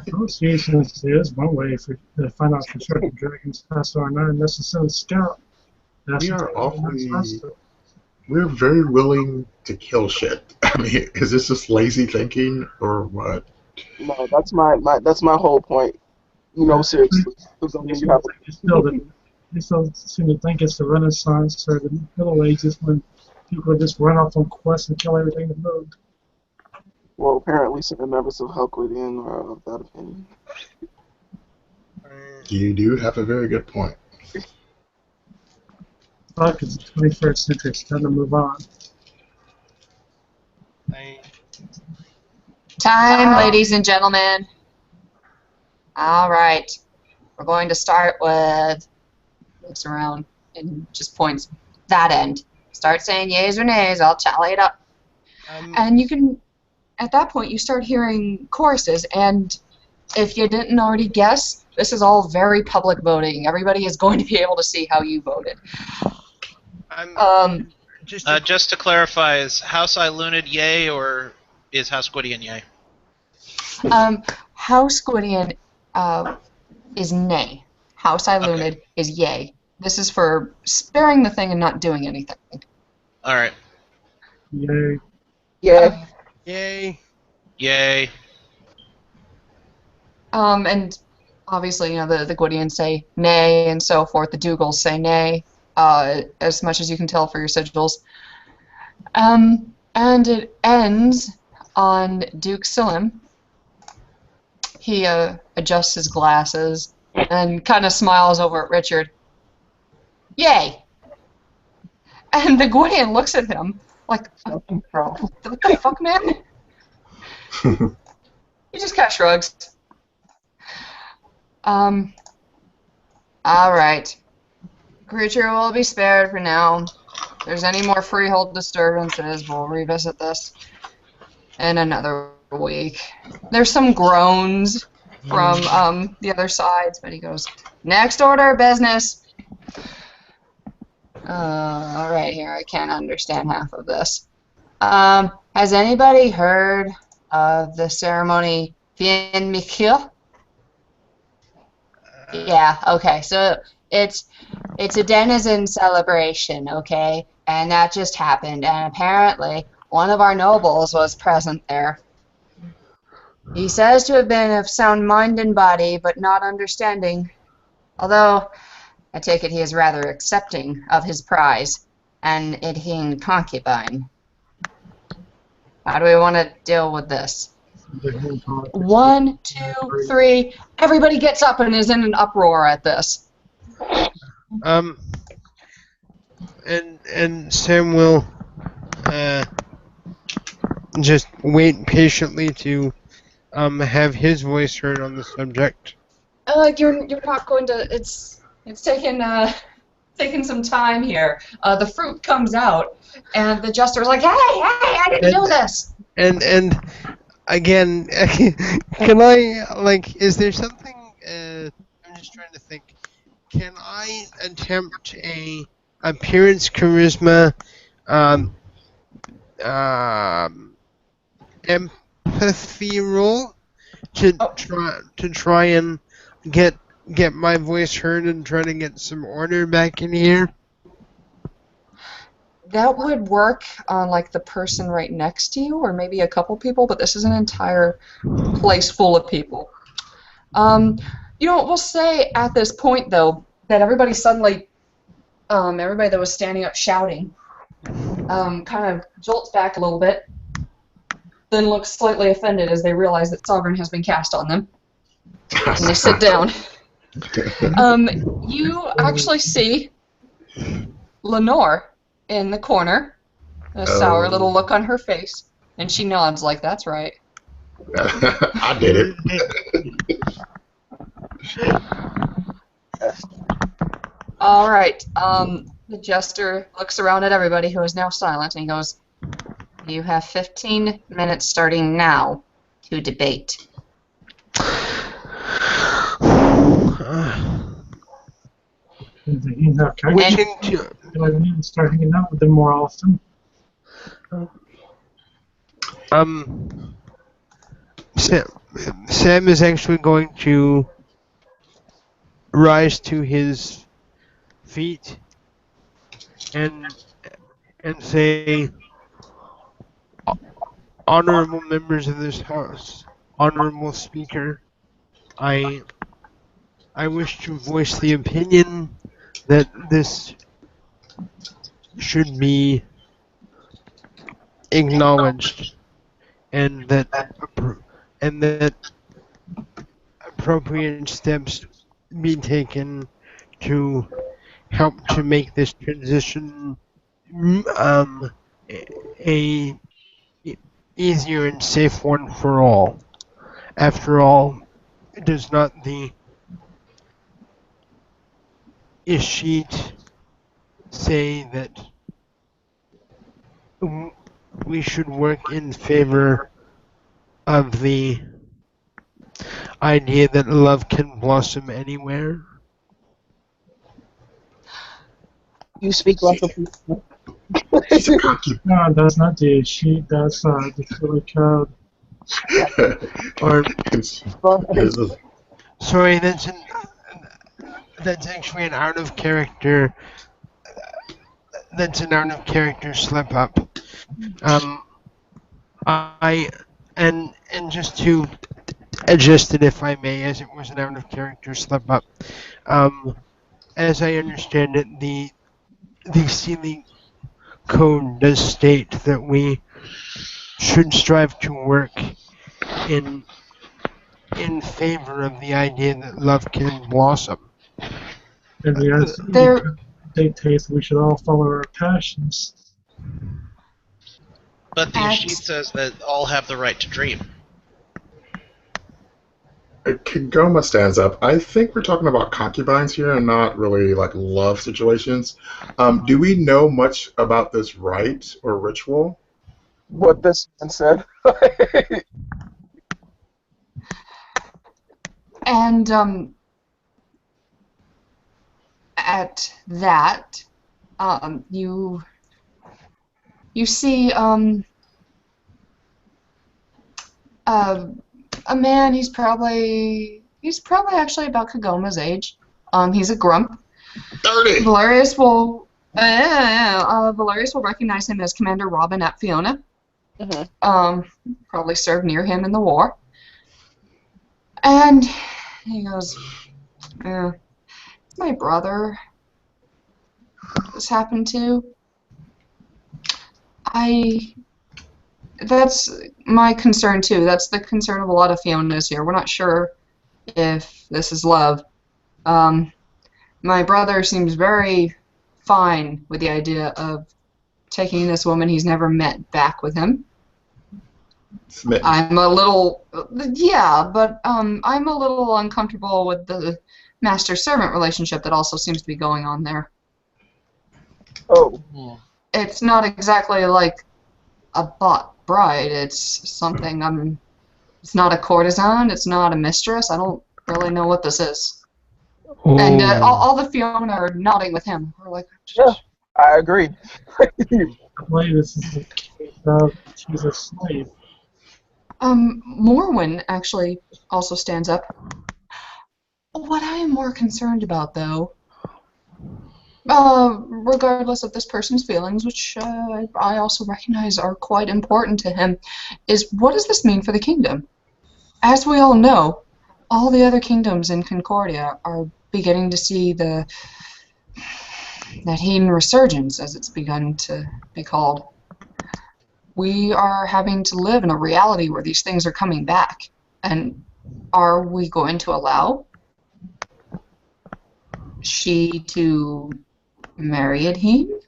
Speaker 5: Negotiations is one way to find out for sure if the dragons pass or not necessarily scout.
Speaker 2: We are we're very willing to kill shit. I mean, is this just lazy thinking or what?
Speaker 3: No, that's my whole point. You know, seriously.
Speaker 5: They still seem to think it's the Renaissance or the Middle Ages when people just run off on quests and kill everything that moved.
Speaker 3: Well, apparently certain members of Halquidian are of that opinion.
Speaker 2: You do have a very good point.
Speaker 5: Fuck, it's the 21st century. It's time to move on.
Speaker 1: Time, ladies and gentlemen. All right. We're going to start with, looks around and just points that end. Start saying yays or nays. I'll tally it up. And you can, at that point, you start hearing choruses. And if you didn't already guess, this is all very public voting. Everybody is going to be able to see how you voted.
Speaker 4: Just to clarify, is House Ilunid yay or is House Gwydion yay?
Speaker 1: House Gwydion is nay. House Ilunid is yay. This is for sparing the thing and not doing anything.
Speaker 4: All right.
Speaker 5: Yay.
Speaker 3: Yeah.
Speaker 7: Yay.
Speaker 4: Yay.
Speaker 1: And obviously, you know, the Gwydions say nay and so forth. The Dougals say nay, as much as you can tell for your sigils. And it ends on Duke Silim. He adjusts his glasses and kind of smiles over at Richard. Yay! And the Gwydion looks at him like, oh, bro, what the fuck, man? He just kind of shrugs. Alright. Creature will be spared for now. If there's any more freehold disturbances, we'll revisit this in another week. There's some groans from the other sides, but he goes, next order of business. Alright, here, I can't understand half of this. Has anybody heard of the ceremony Bien Mikil? Yeah, okay, so it's a denizen celebration, okay? And that just happened, and apparently one of our nobles was present there. He says to have been of sound mind and body, but not understanding. Although, I take it he is rather accepting of his prize, an adhene concubine. How do we want to deal with this? 1, 2, 3. Everybody gets up and is in an uproar at this.
Speaker 7: And Sam will just wait patiently to have his voice heard on the subject.
Speaker 1: You're not going to. It's taking some time here. The fruit comes out, and the jester is like, hey, I didn't do this.
Speaker 7: And again, can I, like, is there something, I'm just trying to think, can I attempt a appearance charisma, empathy roll to try and get my voice heard and try to get some order back in here?
Speaker 1: That would work on like the person right next to you, or maybe a couple people, but this is an entire place full of people. You know, we'll say at this point though that everybody suddenly, everybody that was standing up shouting, kind of jolts back a little bit, then looks slightly offended as they realize that Sovereign has been cast on them, and they sit down. You actually see Lenore in the corner, a sour little look on her face, and she nods like, "That's right."
Speaker 2: I did it.
Speaker 1: All right. The jester looks around at everybody who is now silent, and he goes, "You have 15 minutes starting now to debate."
Speaker 5: He's not
Speaker 7: We
Speaker 5: kind.
Speaker 7: can
Speaker 5: Do I need to start hanging out with them more often?
Speaker 7: Sam is actually going to rise to his feet and say, honorable members of this house, honorable speaker, I wish to voice the opinion that this should be acknowledged and that appropriate steps be taken to help to make this transition a easier and safe one for all. After all, does not the Ishit say that we should work in favor of the idea that love can blossom anywhere?
Speaker 3: You speak like a people.
Speaker 5: No, that's not the sheet. That's the Philly code.
Speaker 7: Or
Speaker 2: It's-
Speaker 7: sorry, that's actually an out of character. That's an out of character slip up. And just to adjust it, if I may, as it was an out of character slip up. As I understand it, the Sealy Code does state that we should strive to work in favor of the idea that love can blossom.
Speaker 5: And the dictates we should all follow our passions.
Speaker 4: But the sheet says that all have the right to dream.
Speaker 2: Kigoma stands up. I think we're talking about concubines here and not really like love situations. Do we know much about this rite or ritual?
Speaker 3: What this man said.
Speaker 1: And at that, you see a man. He's probably actually about Kagoma's age. He's a grump.
Speaker 2: 30.
Speaker 1: Valerius will recognize him as Commander Robin at Fiona. Probably served near him in the war. And he goes, my brother this happened to. That's my concern too. That's the concern of a lot of Fionas here. We're not sure if this is love. My brother seems very fine with the idea of taking this woman he's never met back with him.
Speaker 2: Smitten.
Speaker 1: I'm a little, but I'm a little uncomfortable with the master-servant relationship that also seems to be going on there.
Speaker 3: Oh.
Speaker 1: It's not exactly like a bought bride. It's something it's not a courtesan. It's not a mistress. I don't really know what this is.
Speaker 7: Oh.
Speaker 1: And all the Fiona are nodding with him. We're like,
Speaker 3: Yeah, I agree.
Speaker 5: I believe this is the case of she's a slave.
Speaker 1: Morwen actually also stands up. What I am more concerned about, though, regardless of this person's feelings, which I also recognize are quite important to him, is what does this mean for the kingdom? As we all know, all the other kingdoms in Concordia are beginning to see that adhene resurgence, as it's begun to be called. We are having to live in a reality where these things are coming back. And are we going to allow she to marry adhene?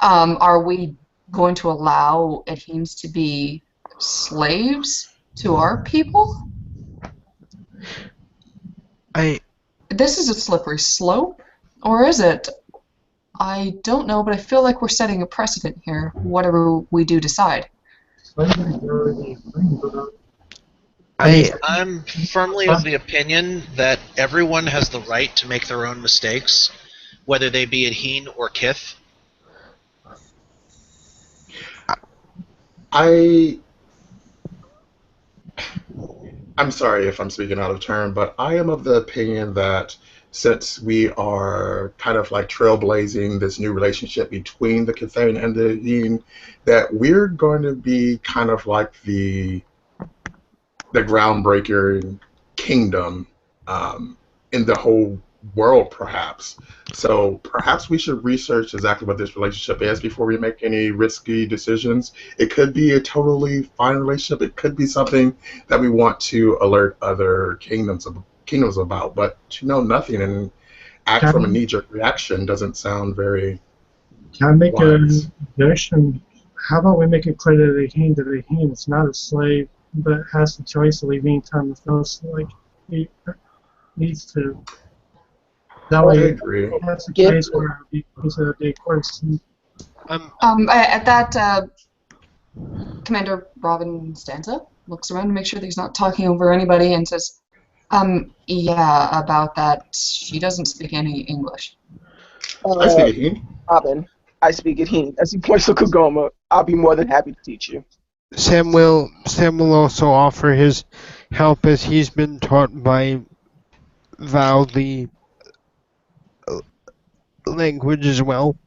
Speaker 1: Are we going to allow adhenes to be slaves to our people? This is a slippery slope, or is it? I don't know, but I feel like we're setting a precedent here, whatever we do decide.
Speaker 4: I'm firmly of the opinion that everyone has the right to make their own mistakes, whether they be adhene or kith.
Speaker 2: I'm sorry if I'm speaking out of turn, but I am of the opinion that since we are kind of like trailblazing this new relationship between the Cathane and the Adhene, that we're going to be kind of like the groundbreaker kingdom in the whole world, perhaps. So perhaps we should research exactly what this relationship is before we make any risky decisions. It could be a totally fine relationship. It could be something that we want to alert other kingdoms about. But to know nothing and act from a knee-jerk reaction doesn't sound very
Speaker 5: Can I make
Speaker 2: wise.
Speaker 5: a suggestion? How about we make it clear to the Adhene that the Adhene is not a slave, but has the choice to leave any time if those he needs to. That
Speaker 2: I
Speaker 5: way,
Speaker 2: agree.
Speaker 5: that's the case where he's a big person.
Speaker 1: At that, Commander Robin stands up, looks around to make sure that he's not talking over anybody, and says, yeah, about that. She doesn't speak any English.
Speaker 2: I speak Adhene.
Speaker 3: Robin, I speak adhene. As he points to Kagoma, I'll be more than happy to teach you.
Speaker 7: Sam will also offer his help as he's been taught by Val the language as well.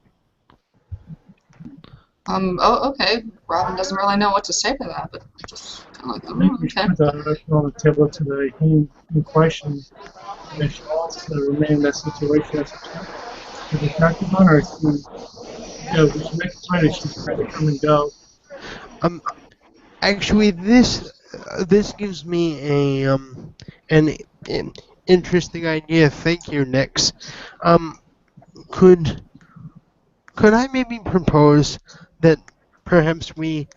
Speaker 1: Oh, okay. Robin doesn't really know what to say to that, but just kind of like,
Speaker 5: I think we
Speaker 1: okay.
Speaker 5: should put on the table to the Adhene in question if she wants to remain in that situation as a concubine, or if we should make a plan if she's trying to come and go.
Speaker 7: Actually, this gives me an interesting idea. Thank you, Nix. Could I maybe propose that perhaps we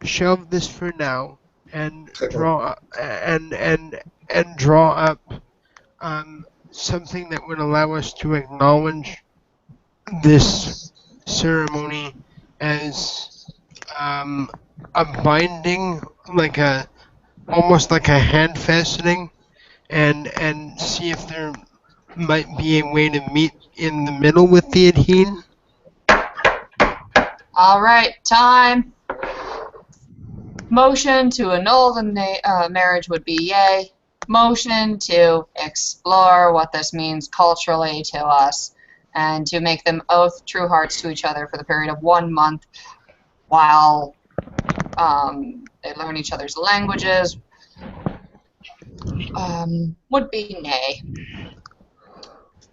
Speaker 7: shelve this for now and draw up something that would allow us to acknowledge this ceremony as a binding, almost like a hand fastening, and see if there might be a way to meet in the middle with the adhene.
Speaker 1: All right, time. Motion to annul the marriage would be yay. Motion to explore what this means culturally to us and to make them oath true hearts to each other for the period of 1 month while they learn each other's languages would be nay.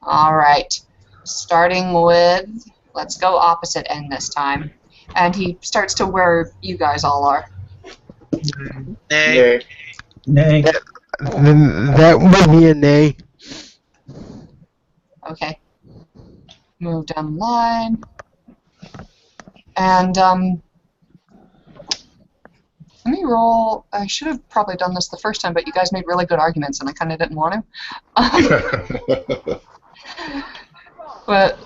Speaker 1: All right, starting with, let's go opposite end this time. And he starts to where you guys all are.
Speaker 4: Nay.
Speaker 6: Nay.
Speaker 7: That would be a nay.
Speaker 1: Okay. Move down the line. And let me roll. I should have probably done this the first time, but you guys made really good arguments, and I kind of didn't want to. But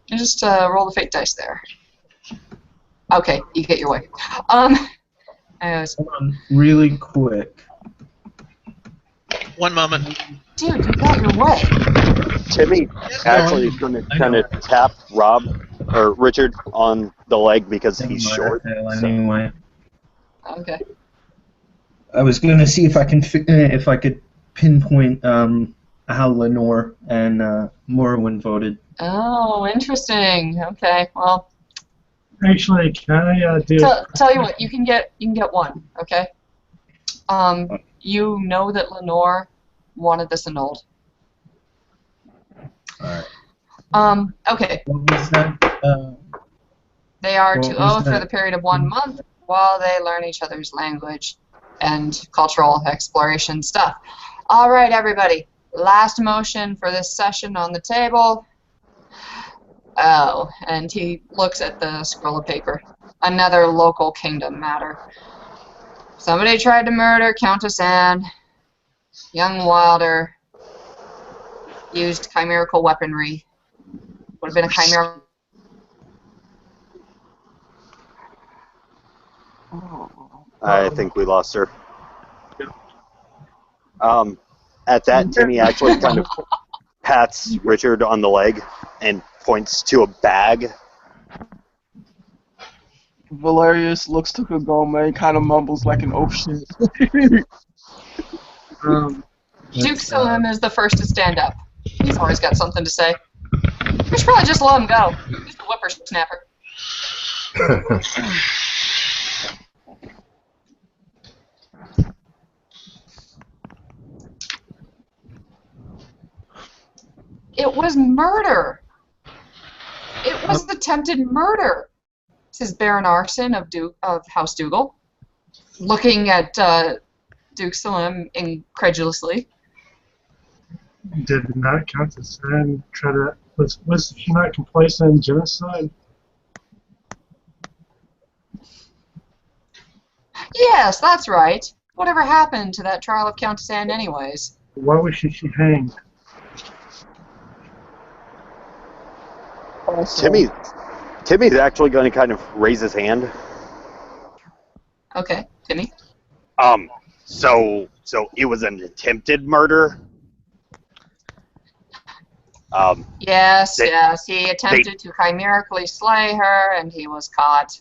Speaker 1: you just roll the fate dice there. Okay, you get your way. Anyways.
Speaker 6: Hold on, really quick.
Speaker 4: 1 moment.
Speaker 1: Dude, you got your way.
Speaker 8: Timmy actually is going to kind of tap Rob or Richard on the leg because he's short.
Speaker 6: Anyway,
Speaker 1: Okay.
Speaker 6: I was going to see if I could pinpoint how Lenore and Morrowind voted.
Speaker 1: Oh, interesting. Okay, well.
Speaker 5: Actually, can I do?
Speaker 1: Tell you what, you can get one. Okay. You know that Lenore wanted this annulled.
Speaker 6: Alright.
Speaker 1: Okay.
Speaker 6: What was that?
Speaker 1: They are
Speaker 6: what
Speaker 1: to
Speaker 6: was
Speaker 1: oath for
Speaker 6: that?
Speaker 1: the period of 1 month while they learn each other's language and cultural exploration stuff. All right, everybody, Last motion for this session on the table. Oh, and he looks at the scroll of paper. Another local kingdom matter. Somebody tried to murder Countess Anne. Young Wilder used chimerical weaponry. Would have been a chimerical.
Speaker 8: I think we lost her. At that, Timmy actually kind of pats Richard on the leg and points to a bag.
Speaker 3: Valerius looks to Kagome and kind of mumbles like an oh shit.
Speaker 1: Duke Salim is the first to stand up. He's always got something to say. We should probably just let him go. He's the whippersnapper. It was murder. It was attempted murder, says Baron Arson of House Dougal, looking at Duke Salim incredulously.
Speaker 5: Did not Countess Anne try to... Was she not complacent in genocide?
Speaker 1: Yes, that's right. Whatever happened to that trial of Countess Anne anyways?
Speaker 5: Why was she hanged?
Speaker 8: Timmy's actually going to kind of raise his hand.
Speaker 1: Okay, Timmy.
Speaker 8: So it was an attempted murder.
Speaker 1: Yes, he attempted to chimerically slay her, and he was caught.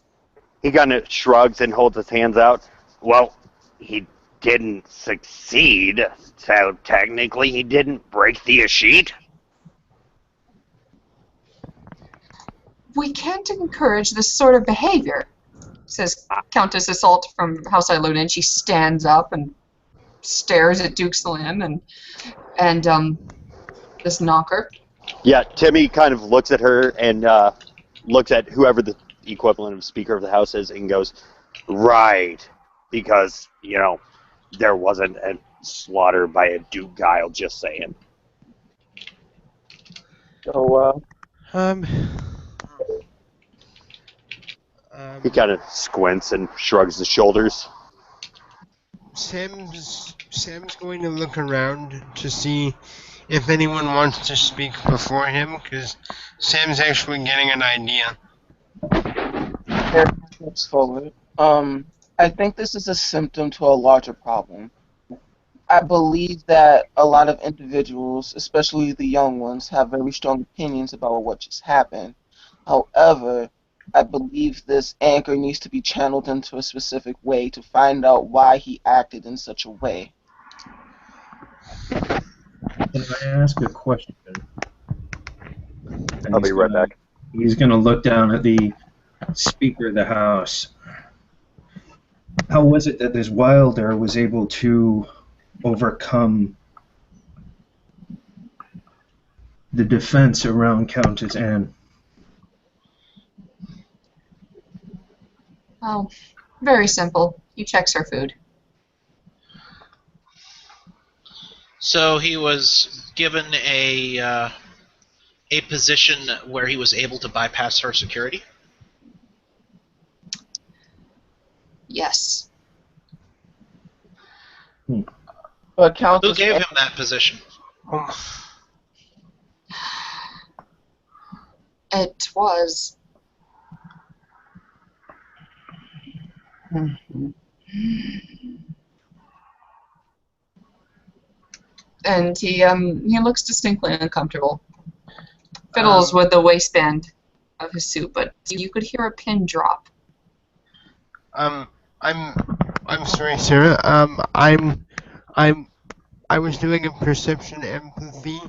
Speaker 8: He kind of shrugs and holds his hands out. Well, he didn't succeed, so technically he didn't break the escheat.
Speaker 1: We can't encourage this sort of behavior, says Countess Assault from House Iluna, and she stands up and stares at Duke Salim and this knocker.
Speaker 8: Yeah, Timmy kind of looks at her and looks at whoever the equivalent of Speaker of the House is and goes, right, because, you know, there wasn't a slaughter by a Duke Guile, just saying.
Speaker 3: So,
Speaker 8: he kind of squints and shrugs his shoulders.
Speaker 7: Sam's going to look around to see if anyone wants to speak before him, because Sam's actually getting an idea.
Speaker 3: steps forward. I think this is a symptom to a larger problem. I believe that a lot of individuals, especially the young ones, have very strong opinions about what just happened. However, I believe this anger needs to be channeled into a specific way to find out why he acted in such a way.
Speaker 6: Can I ask a question?
Speaker 8: I'll be right back.
Speaker 6: He's going to look down at the Speaker of the House. How was it that this Wilder was able to overcome the defense around Countess Anne?
Speaker 1: Oh, very simple. He checks her food.
Speaker 4: So he was given a position where he was able to bypass her security?
Speaker 1: Yes.
Speaker 3: But Countess
Speaker 4: Who gave him that position?
Speaker 1: It was... And he looks distinctly uncomfortable. Fiddles with the waistband of his suit, but you could hear a pin drop.
Speaker 7: I'm sorry, Sarah. I was doing a perception empathy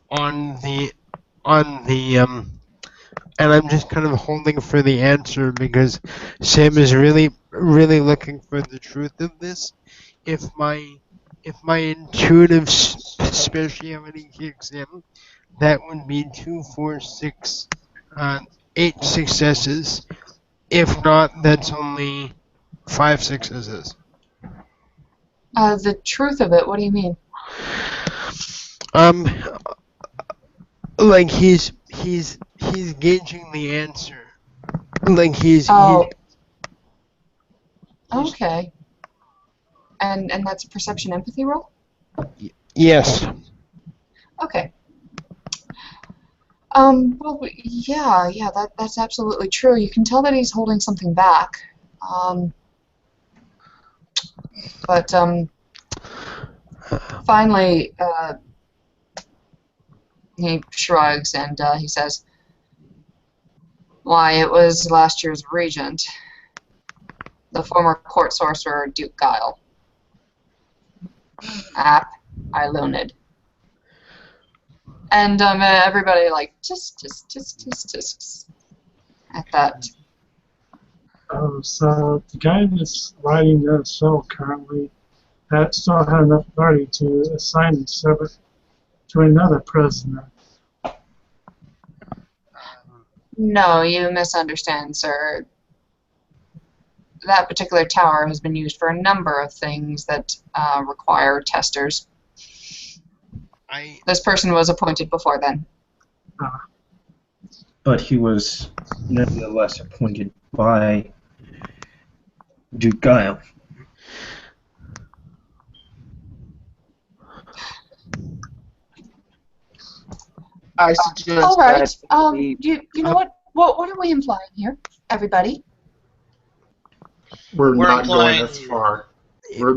Speaker 7: on the and I'm just kind of holding for the answer because Sam is really looking for the truth of this. If my intuitive speciality kicks in, that would be 2, 4, 6, 8 successes. If not, that's only 5 successes.
Speaker 1: The truth of it, what do you mean?
Speaker 7: Um, like he's gauging the answer. Like
Speaker 1: Oh, okay. And that's a perception empathy roll?
Speaker 7: yes.
Speaker 1: Okay. Well, yeah, that's absolutely true. You can tell that he's holding something back. But finally, he shrugs and he says, "Why, it was last year's regent, the former court sorcerer Duke Guile. App, I loaned." And everybody like just at that.
Speaker 5: So the guy that's writing the show currently still had enough authority to assign himself to another prisoner.
Speaker 1: No, you misunderstand, sir. That particular tower has been used for a number of things that require testers. This person was appointed before then.
Speaker 6: But he was nevertheless appointed by Duke Guile.
Speaker 3: I suggest
Speaker 1: All right.
Speaker 3: that we
Speaker 1: You know what? What are we implying here, everybody?
Speaker 2: We're not
Speaker 4: implying-
Speaker 2: going as far. We're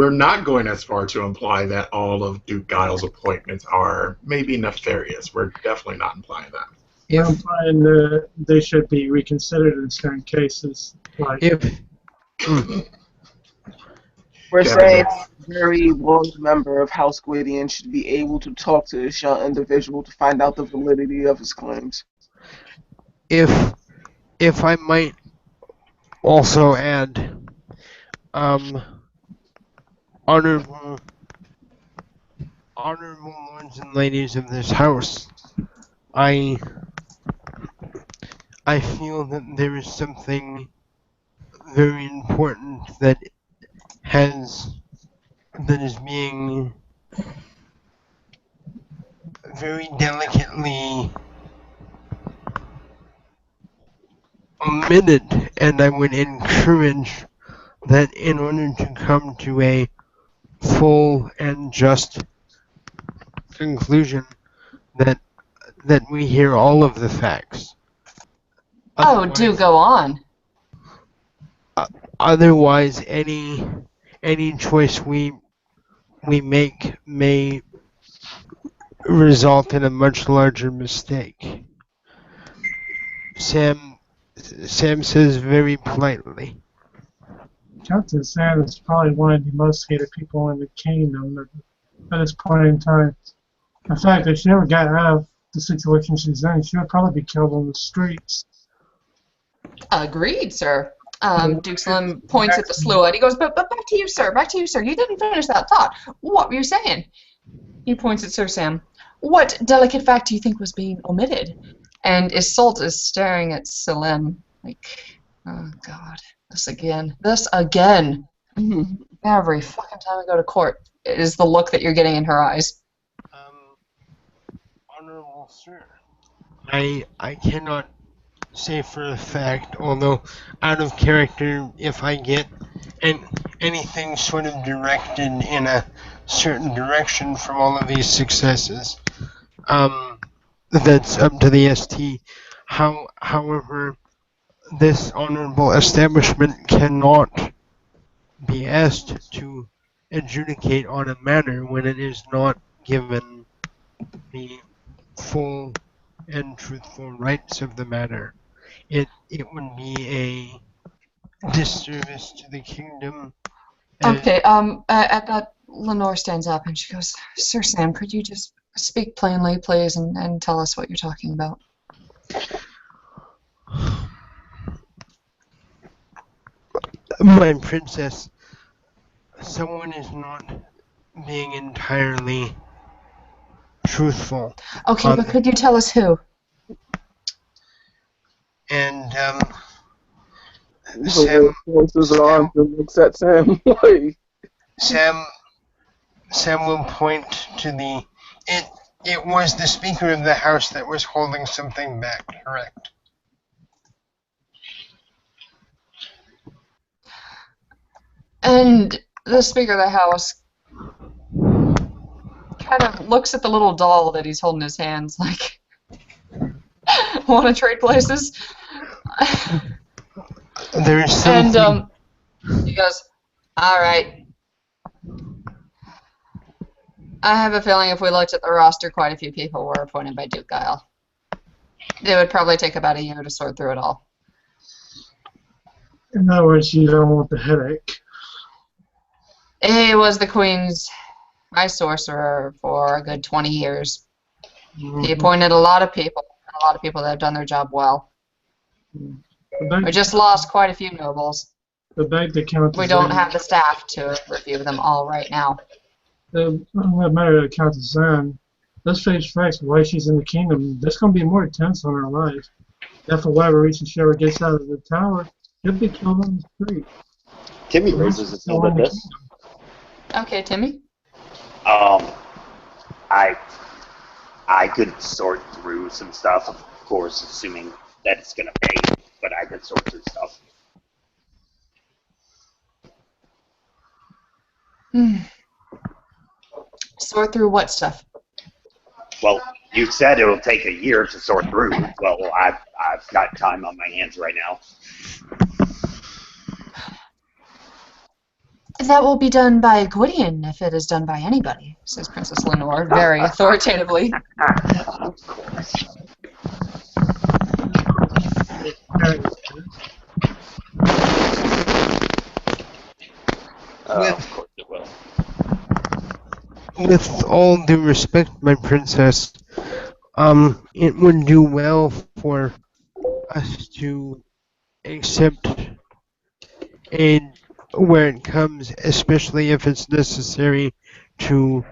Speaker 2: not going as far to imply that all of Duke Guile's appointments are maybe nefarious. We're definitely not implying that.
Speaker 5: We're implying that they should be reconsidered in certain cases. Like
Speaker 3: we're
Speaker 2: Yeah,
Speaker 3: saying a very well member of House Gwydion should be able to talk to this young individual to find out the validity of his claims.
Speaker 7: If I might also add, honorable lords and ladies of this house, I feel that there is something very important that is being very delicately omitted, and I would encourage that in order to come to a full and just conclusion, that we hear all of the facts.
Speaker 1: Oh, do go on.
Speaker 7: Otherwise, any choice we make may result in a much larger mistake. Sam says very politely.
Speaker 5: Countess Anne is probably one of the most hated people in the kingdom at this point in time. In fact, if she ever got out of the situation she's in, she would probably be killed on the streets.
Speaker 1: Agreed, sir. Duke Slim points at the sluid. He goes, but back to you, sir. Back to you, sir. You didn't finish that thought. What were you saying? He points at Sir Sam. What delicate fact do you think was being omitted? And Isolde is staring at Selim like, oh God, this again. Every fucking time I go to court is the look that you're getting in her eyes.
Speaker 7: Honorable sir, I cannot say for a fact, although out of character, if I get anything sort of directed in a certain direction from all of these successes, that's up to the ST. However, this honorable establishment cannot be asked to adjudicate on a matter when it is not given the full and truthful rights of the matter. It would be a disservice to the kingdom.
Speaker 1: Okay, at that, Lenore stands up and she goes, Sir Sam, could you just speak plainly, please, and tell us what you're talking about?
Speaker 7: My princess, someone is not being entirely truthful.
Speaker 1: Okay, but could you tell us who?
Speaker 7: And
Speaker 3: Sam points his arms and looks at Sam like.
Speaker 7: Sam will point to the. It was the Speaker of the House that was holding something back, correct?
Speaker 1: And the Speaker of the House kind of looks at the little doll that he's holding in his hands like, want to trade places?
Speaker 7: There's something.
Speaker 1: And he goes, all right. I have a feeling if we looked at the roster, quite a few people were appointed by Duke Guile. It would probably take about a year to sort through it all.
Speaker 5: In other words, you don't want the headache.
Speaker 1: He was the Queen's High Sorcerer for a good 20 years. He appointed a lot of people that have done their job well. We just lost quite a few nobles.
Speaker 5: The night the Countess.
Speaker 1: We don't have the staff to review them all right now.
Speaker 5: The matter of Countess Anne, let's face facts, why she's in the kingdom, that's going to be more intense on her life. If for whatever reason she ever gets out of the tower, she'll be killed on the street.
Speaker 8: Timmy raises his hand at this.
Speaker 1: Okay, Timmy?
Speaker 8: I could sort through some stuff, of course, assuming that it's gonna pay, but I could sort through stuff.
Speaker 1: Sort through what stuff?
Speaker 8: Well, you said it'll take a year to sort through. Well, I've got time on my hands right now.
Speaker 1: That will be done by Gwydion if it is done by anybody, says Princess Lenore very authoritatively.
Speaker 8: Of course. Of course it will.
Speaker 7: With all due respect, my princess, it would do well for us to accept aid where it comes, especially if it's necessary to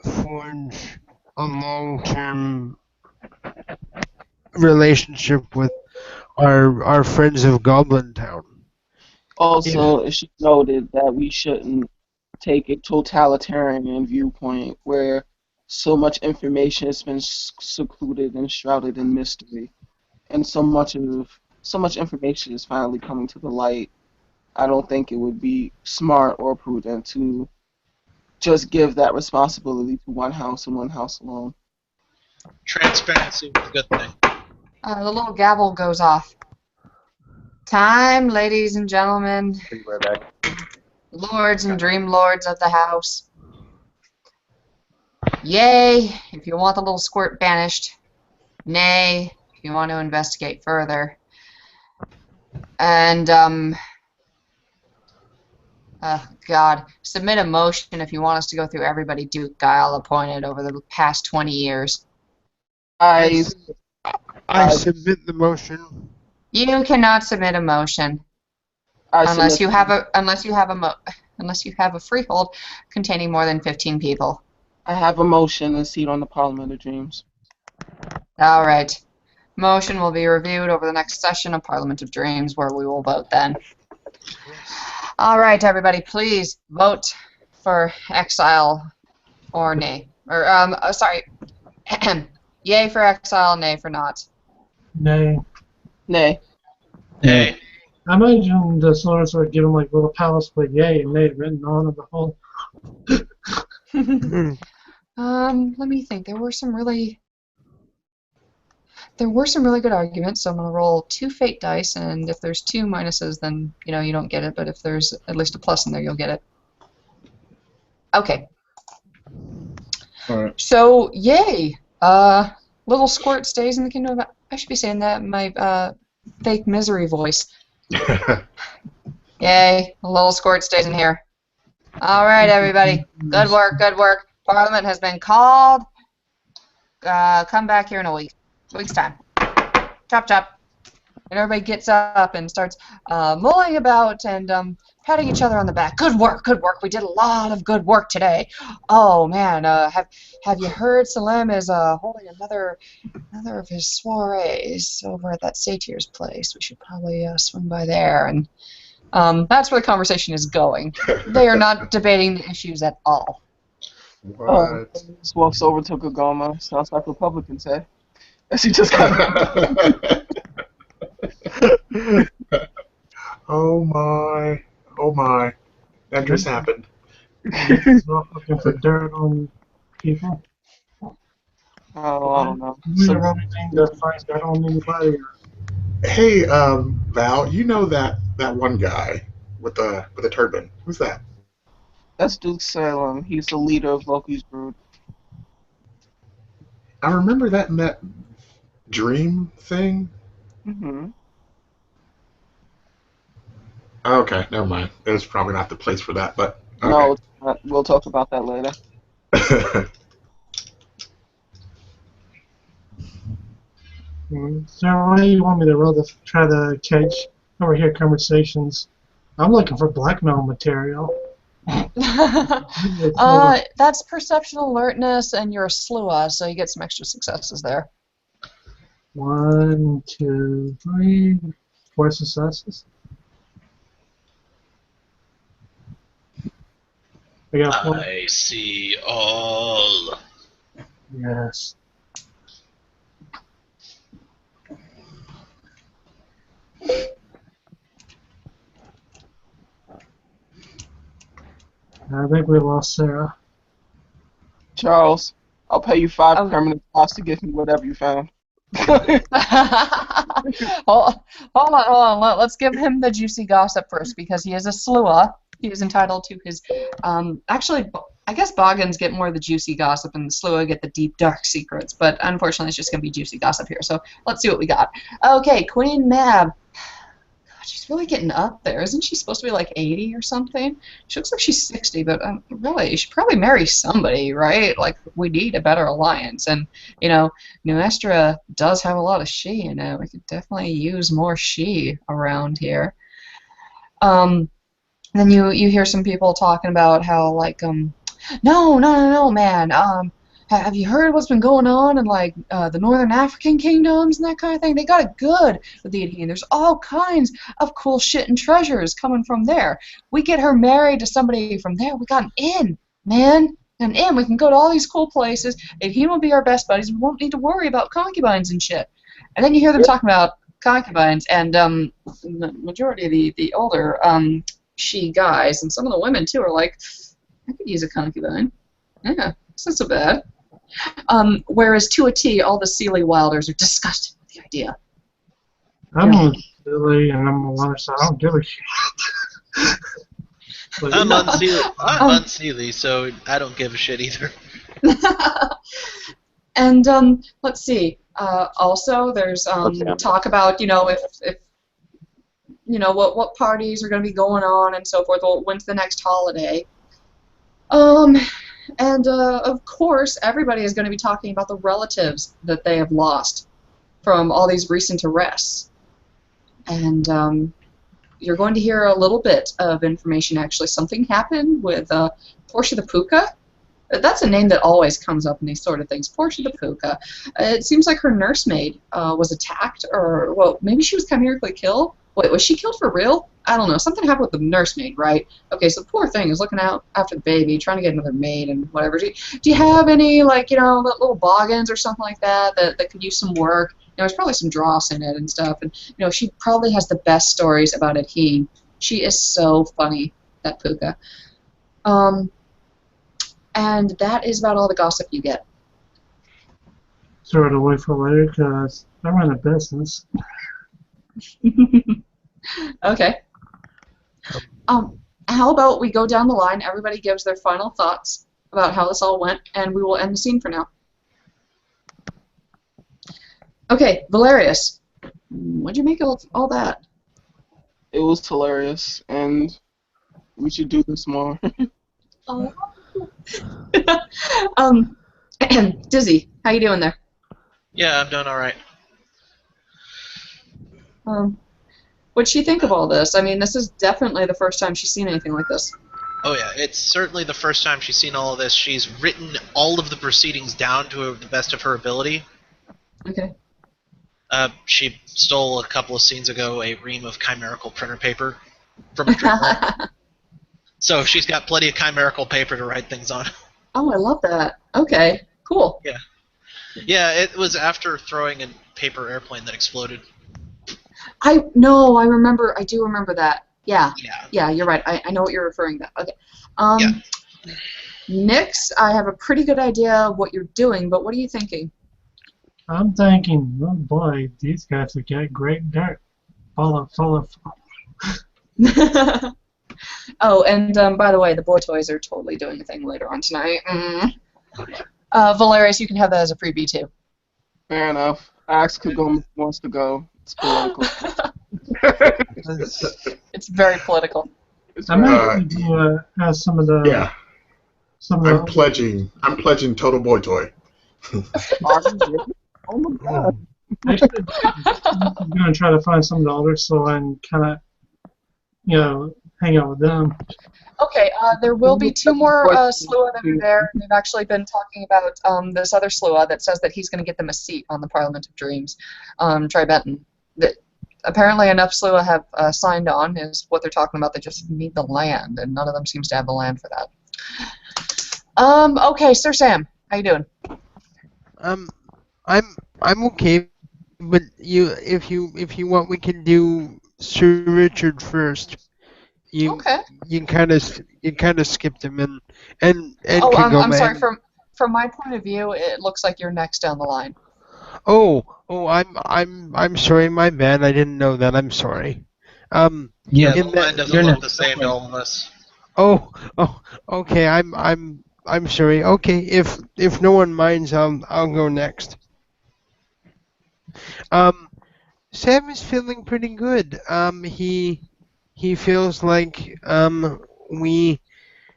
Speaker 7: forge a long-term relationship with our friends of Goblin Town.
Speaker 3: Also, it should be noted that we shouldn't take a totalitarian viewpoint where so much information has been secluded and shrouded in mystery, and so much information is finally coming to the light. I don't think it would be smart or prudent to just give that responsibility to one house and one house alone.
Speaker 4: Transparency is a good thing.
Speaker 1: The little gavel goes off. Time, ladies and gentlemen,
Speaker 8: Right back.
Speaker 1: lords and dream lords of the house. Yay, if you want the little squirt banished. Nay, if you want to investigate further. And, God, submit a motion if you want us to go through everybody Duke Guile appointed over the past 20 years.
Speaker 7: I submit the motion.
Speaker 1: You cannot submit a motion unless you have a freehold containing more than 15 people.
Speaker 3: I have a motion and seat on the Parliament of Dreams.
Speaker 1: All right. Motion will be reviewed over the next session of Parliament of Dreams, where we will vote then. All right, everybody, please vote for exile or nay. Or, sorry. Yay for exile, nay for not.
Speaker 5: Nay.
Speaker 3: Nay.
Speaker 4: Nay.
Speaker 5: I imagine the Solars would give them like little palace with yay and nay written on the whole.
Speaker 1: Let me think. There were some really good arguments, so I'm going to roll 2 fate dice, and if there's 2 minuses, then, you don't get it, but if there's at least a plus in there, you'll get it. Okay.
Speaker 2: Alright.
Speaker 1: So, yay! Little squirt stays in the kingdom of... I should be saying that in my, fake misery voice. Yay, a little squirt stays in here. Alright, everybody. Good work, good work. Parliament has been called. Come back here in a week's time. Chop, chop. And everybody gets up and starts mulling about and patting each other on the back. Good work, good work. We did a lot of good work today. Oh man, have you heard Salem is holding another of his soirees over at that satyr's place? We should probably swing by there. And that's where the conversation is going. They are not debating the issues at all.
Speaker 2: What?
Speaker 3: Just walks over to Kagoma. Sounds like Republicans say. As he just kind
Speaker 2: Oh my. Oh my. That just happened.
Speaker 5: He's not looking for dirt on people.
Speaker 3: I don't know.
Speaker 5: We don't have anything that finds dirt on anybody.
Speaker 2: Hey, Val, you know that one guy with the turban? Who's that?
Speaker 3: That's Duke Salem. He's the leader of Loki's brood.
Speaker 2: I remember that in that dream thing.
Speaker 3: Mm-hmm.
Speaker 2: Okay, never mind. It's probably not the place for that, but okay.
Speaker 3: No, it's not. We'll talk about that later.
Speaker 5: So why do you want me to rather try to catch overhear conversations? I'm looking for blackmail material.
Speaker 1: That's perception alertness, and you're a slua, so you get some extra successes there.
Speaker 5: 1, 2, 3, 4 successes. I got 4.
Speaker 4: I see all.
Speaker 5: Yes. I think we lost Sarah.
Speaker 3: Charles, I'll pay you 5
Speaker 1: Oh.
Speaker 3: permanent spots to give me whatever you found.
Speaker 1: hold on. Let's give him the juicy gossip first, because he is a slua. He is entitled to his. Actually, I guess Boggins get more of the juicy gossip, and the slua get the deep, dark secrets. But unfortunately, it's just going to be juicy gossip here. So let's see what we got. Okay, Queen Mab. God, she's really getting up there. Isn't she supposed to be like 80 or something? She looks like she's 60, but really, you should probably marry somebody, right? Like, we need a better alliance. And, you know, Nuestra does have a lot of she in it. We could definitely use more she around here. Then you hear some people talking about how, like, no, man. Have you heard what's been going on in, like, the Northern African kingdoms and that kind of thing? They got it good with the adhene. There's all kinds of cool shit and treasures coming from there. We get her married to somebody from there. We got an inn, man. An inn. We can go to all these cool places. Adhene will be our best buddies. We won't need to worry about concubines and shit. And then you hear them talking about concubines, and the majority of the older she guys, and some of the women too, are like, I could use a concubine. Yeah, it's not so bad. Whereas to a T, all the Sealy Wilders are disgusted with the idea.
Speaker 5: I'm on Billy and I'm on Water, so I don't give a shit. But,
Speaker 4: I'm unseelie, so I don't give a shit either.
Speaker 1: And let's see. Also, there's talk about, you know, if you know what parties are going to be going on and so forth. Well, when's the next holiday? And of course, everybody is going to be talking about the relatives that they have lost from all these recent arrests. And you're going to hear a little bit of information, actually. Something happened with Portia the Puka. That's a name that always comes up in these sort of things. Portia the Puka. It seems like her nursemaid was attacked, or, well, maybe she was chimerically killed. Wait, was she killed for real? I don't know. Something happened with the nursemaid, right? Okay, so the poor thing is looking out after the baby, trying to get another maid and whatever. Do you have any, like, you know, little boggins or something like that that could use some work? You know, there's probably some dross in it and stuff. And, you know, she probably has the best stories about adhene. She is so funny, that Puka. And that is about all the gossip you get.
Speaker 5: throw it away for later because I run a business.
Speaker 1: Okay. How about we go down the line, everybody gives their final thoughts about how this all went, and we will end the scene for now. Okay, Valerius, what'd you make of all that?
Speaker 3: It was hilarious, and we should do this more.
Speaker 1: Dizzy, how you doing there?
Speaker 4: Yeah, I'm doing all right.
Speaker 1: What'd she think of all this? I mean, this is definitely the first time she's seen anything like this.
Speaker 4: Oh yeah, it's certainly the first time she's seen all of this. She's written all of the proceedings down to the best of her ability.
Speaker 1: Okay.
Speaker 4: She stole a couple of scenes ago a ream of chimerical printer paper from a dreamer. So she's got plenty of chimerical paper to write things on.
Speaker 1: Oh, I love that. Okay, cool.
Speaker 4: Yeah, it was after throwing a paper airplane that exploded.
Speaker 1: I do remember that. Yeah, you're right. I know what you're referring to. Okay. Nyx, I have a pretty good idea of what you're doing, but what are you thinking?
Speaker 5: I'm thinking, oh boy, these guys would get great dirt. Full of.
Speaker 1: Oh, and by the way, the boy toys are totally doing a thing later on tonight. Valerius, you can have that as a freebie too.
Speaker 3: Fair enough. Ask who wants to go. It's political.
Speaker 1: It's very political.
Speaker 5: I might do as some of the.
Speaker 2: Yeah. I'm pledging total boy toy.
Speaker 3: Oh my god.
Speaker 5: Actually, I'm going to try to find some of the older so and kind of, hang out with them.
Speaker 1: Okay, there will be 2 more Slua that are there. They've actually been talking about this other Slua that says that he's going to get them a seat on the Parliament of Dreams. Tribenton. Apparently enough Slua have signed on, is what they're talking about. They just need the land, and none of them seems to have the land for that. Okay, Sir Sam, how you doing?
Speaker 7: I'm okay, but if you want, we can do Sir Richard first. You kind of skipped him and
Speaker 1: I'm sorry. From my point of view, it looks like you're next down the line.
Speaker 7: I'm sorry, my bad. I didn't know that. I'm sorry.
Speaker 4: Yeah, the line doesn't look the same to all of us.
Speaker 7: Okay. I'm sorry. Okay, if no one minds, I'll go next. Sam is feeling pretty good. He feels like we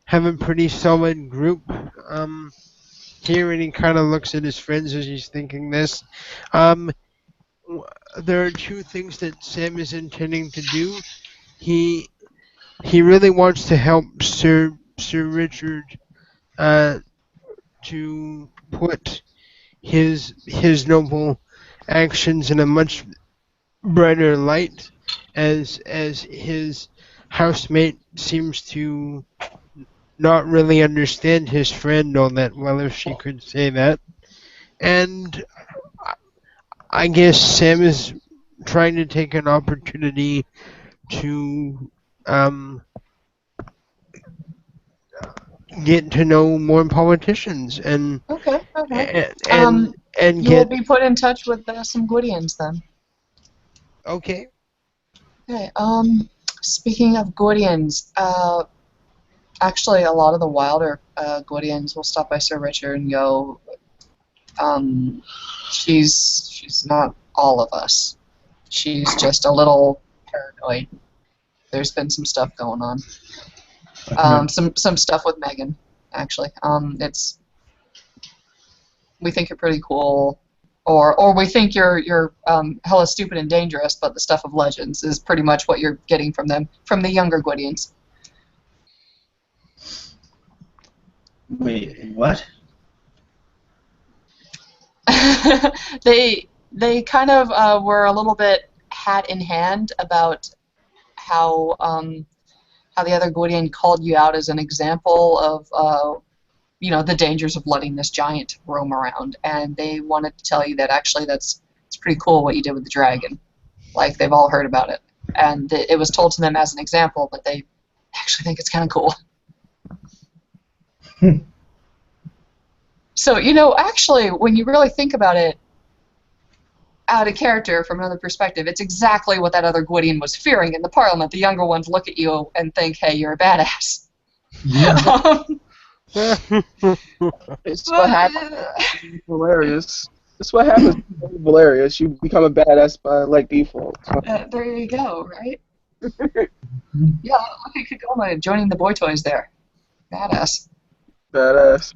Speaker 7: have a pretty solid group here, and he kind of looks at his friends as he's thinking this. There are 2 things that Sam is intending to do. He really wants to help Sir Richard to put his noble actions in a much brighter light, as his housemate seems to not really understand his friend all that well, if she could say that. And I guess Sam is trying to take an opportunity to get to know more politicians and
Speaker 1: you will be put in touch with some Gwydians then.
Speaker 7: Okay.
Speaker 1: Okay. Speaking of Gwydians, actually, a lot of the wilder Gwydians will stop by Sir Richard and go, she's not all of us. She's just a little paranoid. There's been some stuff going on. Some stuff with Megan, actually. We think you're pretty cool, or we think you're hella stupid and dangerous, but the stuff of legends is pretty much what you're getting from them, from the younger Gwydians.
Speaker 9: Wait, what?
Speaker 1: They kind of were a little bit hat in hand about how the other Gwydian called you out as an example of the dangers of letting this giant roam around, and they wanted to tell you that actually it's pretty cool what you did with the dragon. Like, they've all heard about it, and it was told to them as an example, but they actually think it's kind of cool. So, actually, when you really think about it, out of character from another perspective, it's exactly what that other Gwydian was fearing in the Parliament. The younger ones look at you and think, hey, you're a badass.
Speaker 9: Yeah.
Speaker 3: It's what happens. Hilarious. It's what happens. Hilarious. You become a badass by default.
Speaker 1: There you go, right? Yeah, look at Kagoma joining the boy toys there. Badass.
Speaker 3: Badass.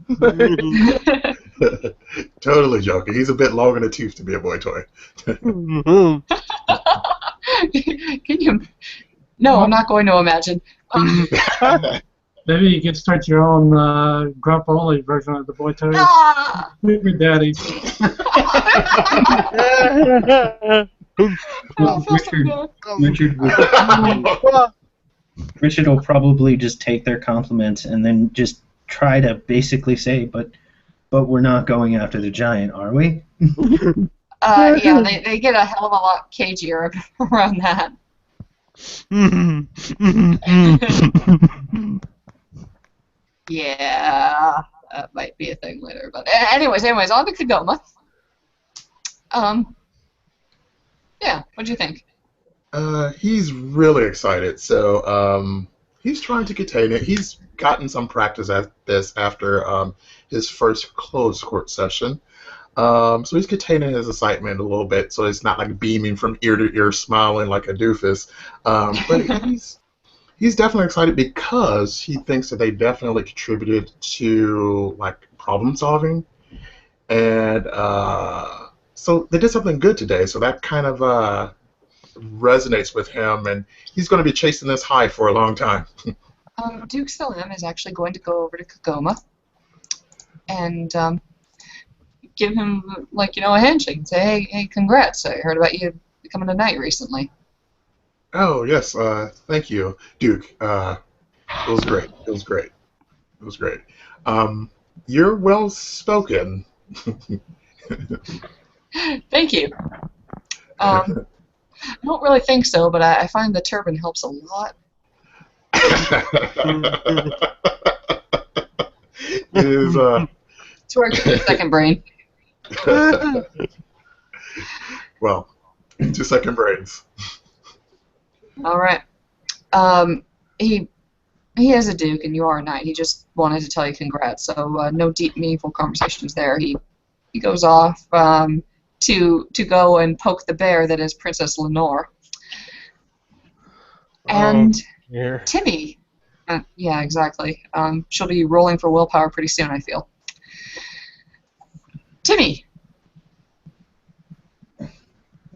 Speaker 2: Totally joking. He's a bit long in the tooth to be a boy toy.
Speaker 1: Can you? No, I'm not going to imagine.
Speaker 5: Maybe you could start your own Grump-only version of the boy toys. Super Daddy.
Speaker 9: Richard will probably just take their compliments and then just
Speaker 6: try to basically say, but we're not going after the giant, are we?
Speaker 1: Yeah, they get a hell of a lot cagier around that. Yeah, that might be a thing later. But anyways, on to Kagoma. Yeah, what do you think?
Speaker 2: He's really excited. So he's trying to contain it. He's gotten some practice at this after his first closed court session. So he's containing his excitement a little bit, so it's not like beaming from ear to ear, smiling like a doofus. But he's definitely excited because he thinks that they definitely contributed to like problem solving, and so they did something good today. So that kind of resonates with him, and he's going to be chasing this high for a long time.
Speaker 1: Duke Salam is actually going to go over to Kagoma and give him, like, a handshake and say, hey, congrats, I heard about you becoming a knight recently.
Speaker 2: Oh, yes, thank you, Duke. It was great. It was great. It was great. You're well spoken.
Speaker 1: Thank you. I don't really think so, but I find the turban helps a lot.
Speaker 2: It is,
Speaker 1: It's where I get the second brain.
Speaker 2: well, 2 second brains.
Speaker 1: All right. He is a duke, and you are a knight. He just wanted to tell you congrats. So no deep, meaningful conversations there. He goes off to go and poke the bear that is Princess Lenore. And
Speaker 7: Yeah.
Speaker 1: Timmy. Yeah, exactly. She'll be rolling for willpower pretty soon, I feel. Timmy.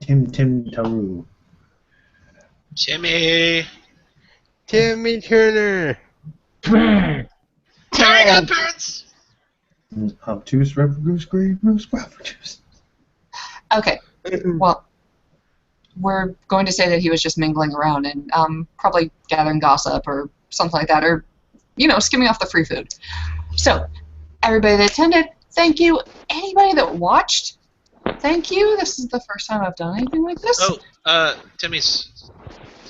Speaker 6: Tim Taru.
Speaker 4: Timmy.
Speaker 7: Timmy Turner.
Speaker 4: Terry Godparents.
Speaker 6: Obtuse, Revergoose, Grey, Moose, Waffle
Speaker 1: Okay. Well, we're going to say that he was just mingling around and probably gathering gossip or something like that, or, skimming off the free food. So, everybody that attended, thank you. Anybody that watched, thank you. This is the first time I've done anything like this.
Speaker 4: Oh, Timmy's.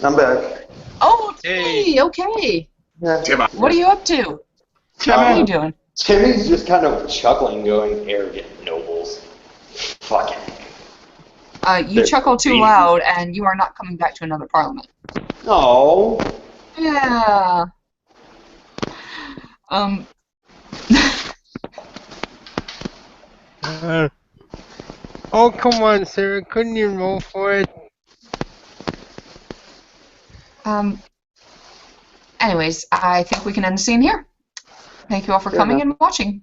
Speaker 3: I'm back.
Speaker 1: Oh, Timmy,
Speaker 4: Hey.
Speaker 1: okay.
Speaker 2: Timmy.
Speaker 1: What are you up to? What are you doing?
Speaker 9: Timmy's just kind of chuckling, going, arrogant nobles. Fucking.
Speaker 1: You chuckle too loud, and you are not coming back to another parliament.
Speaker 9: No.
Speaker 1: Yeah.
Speaker 7: Oh, come on, Sarah. Couldn't you roll for it?
Speaker 1: Anyways, I think we can end the scene here. Thank you all for coming and watching.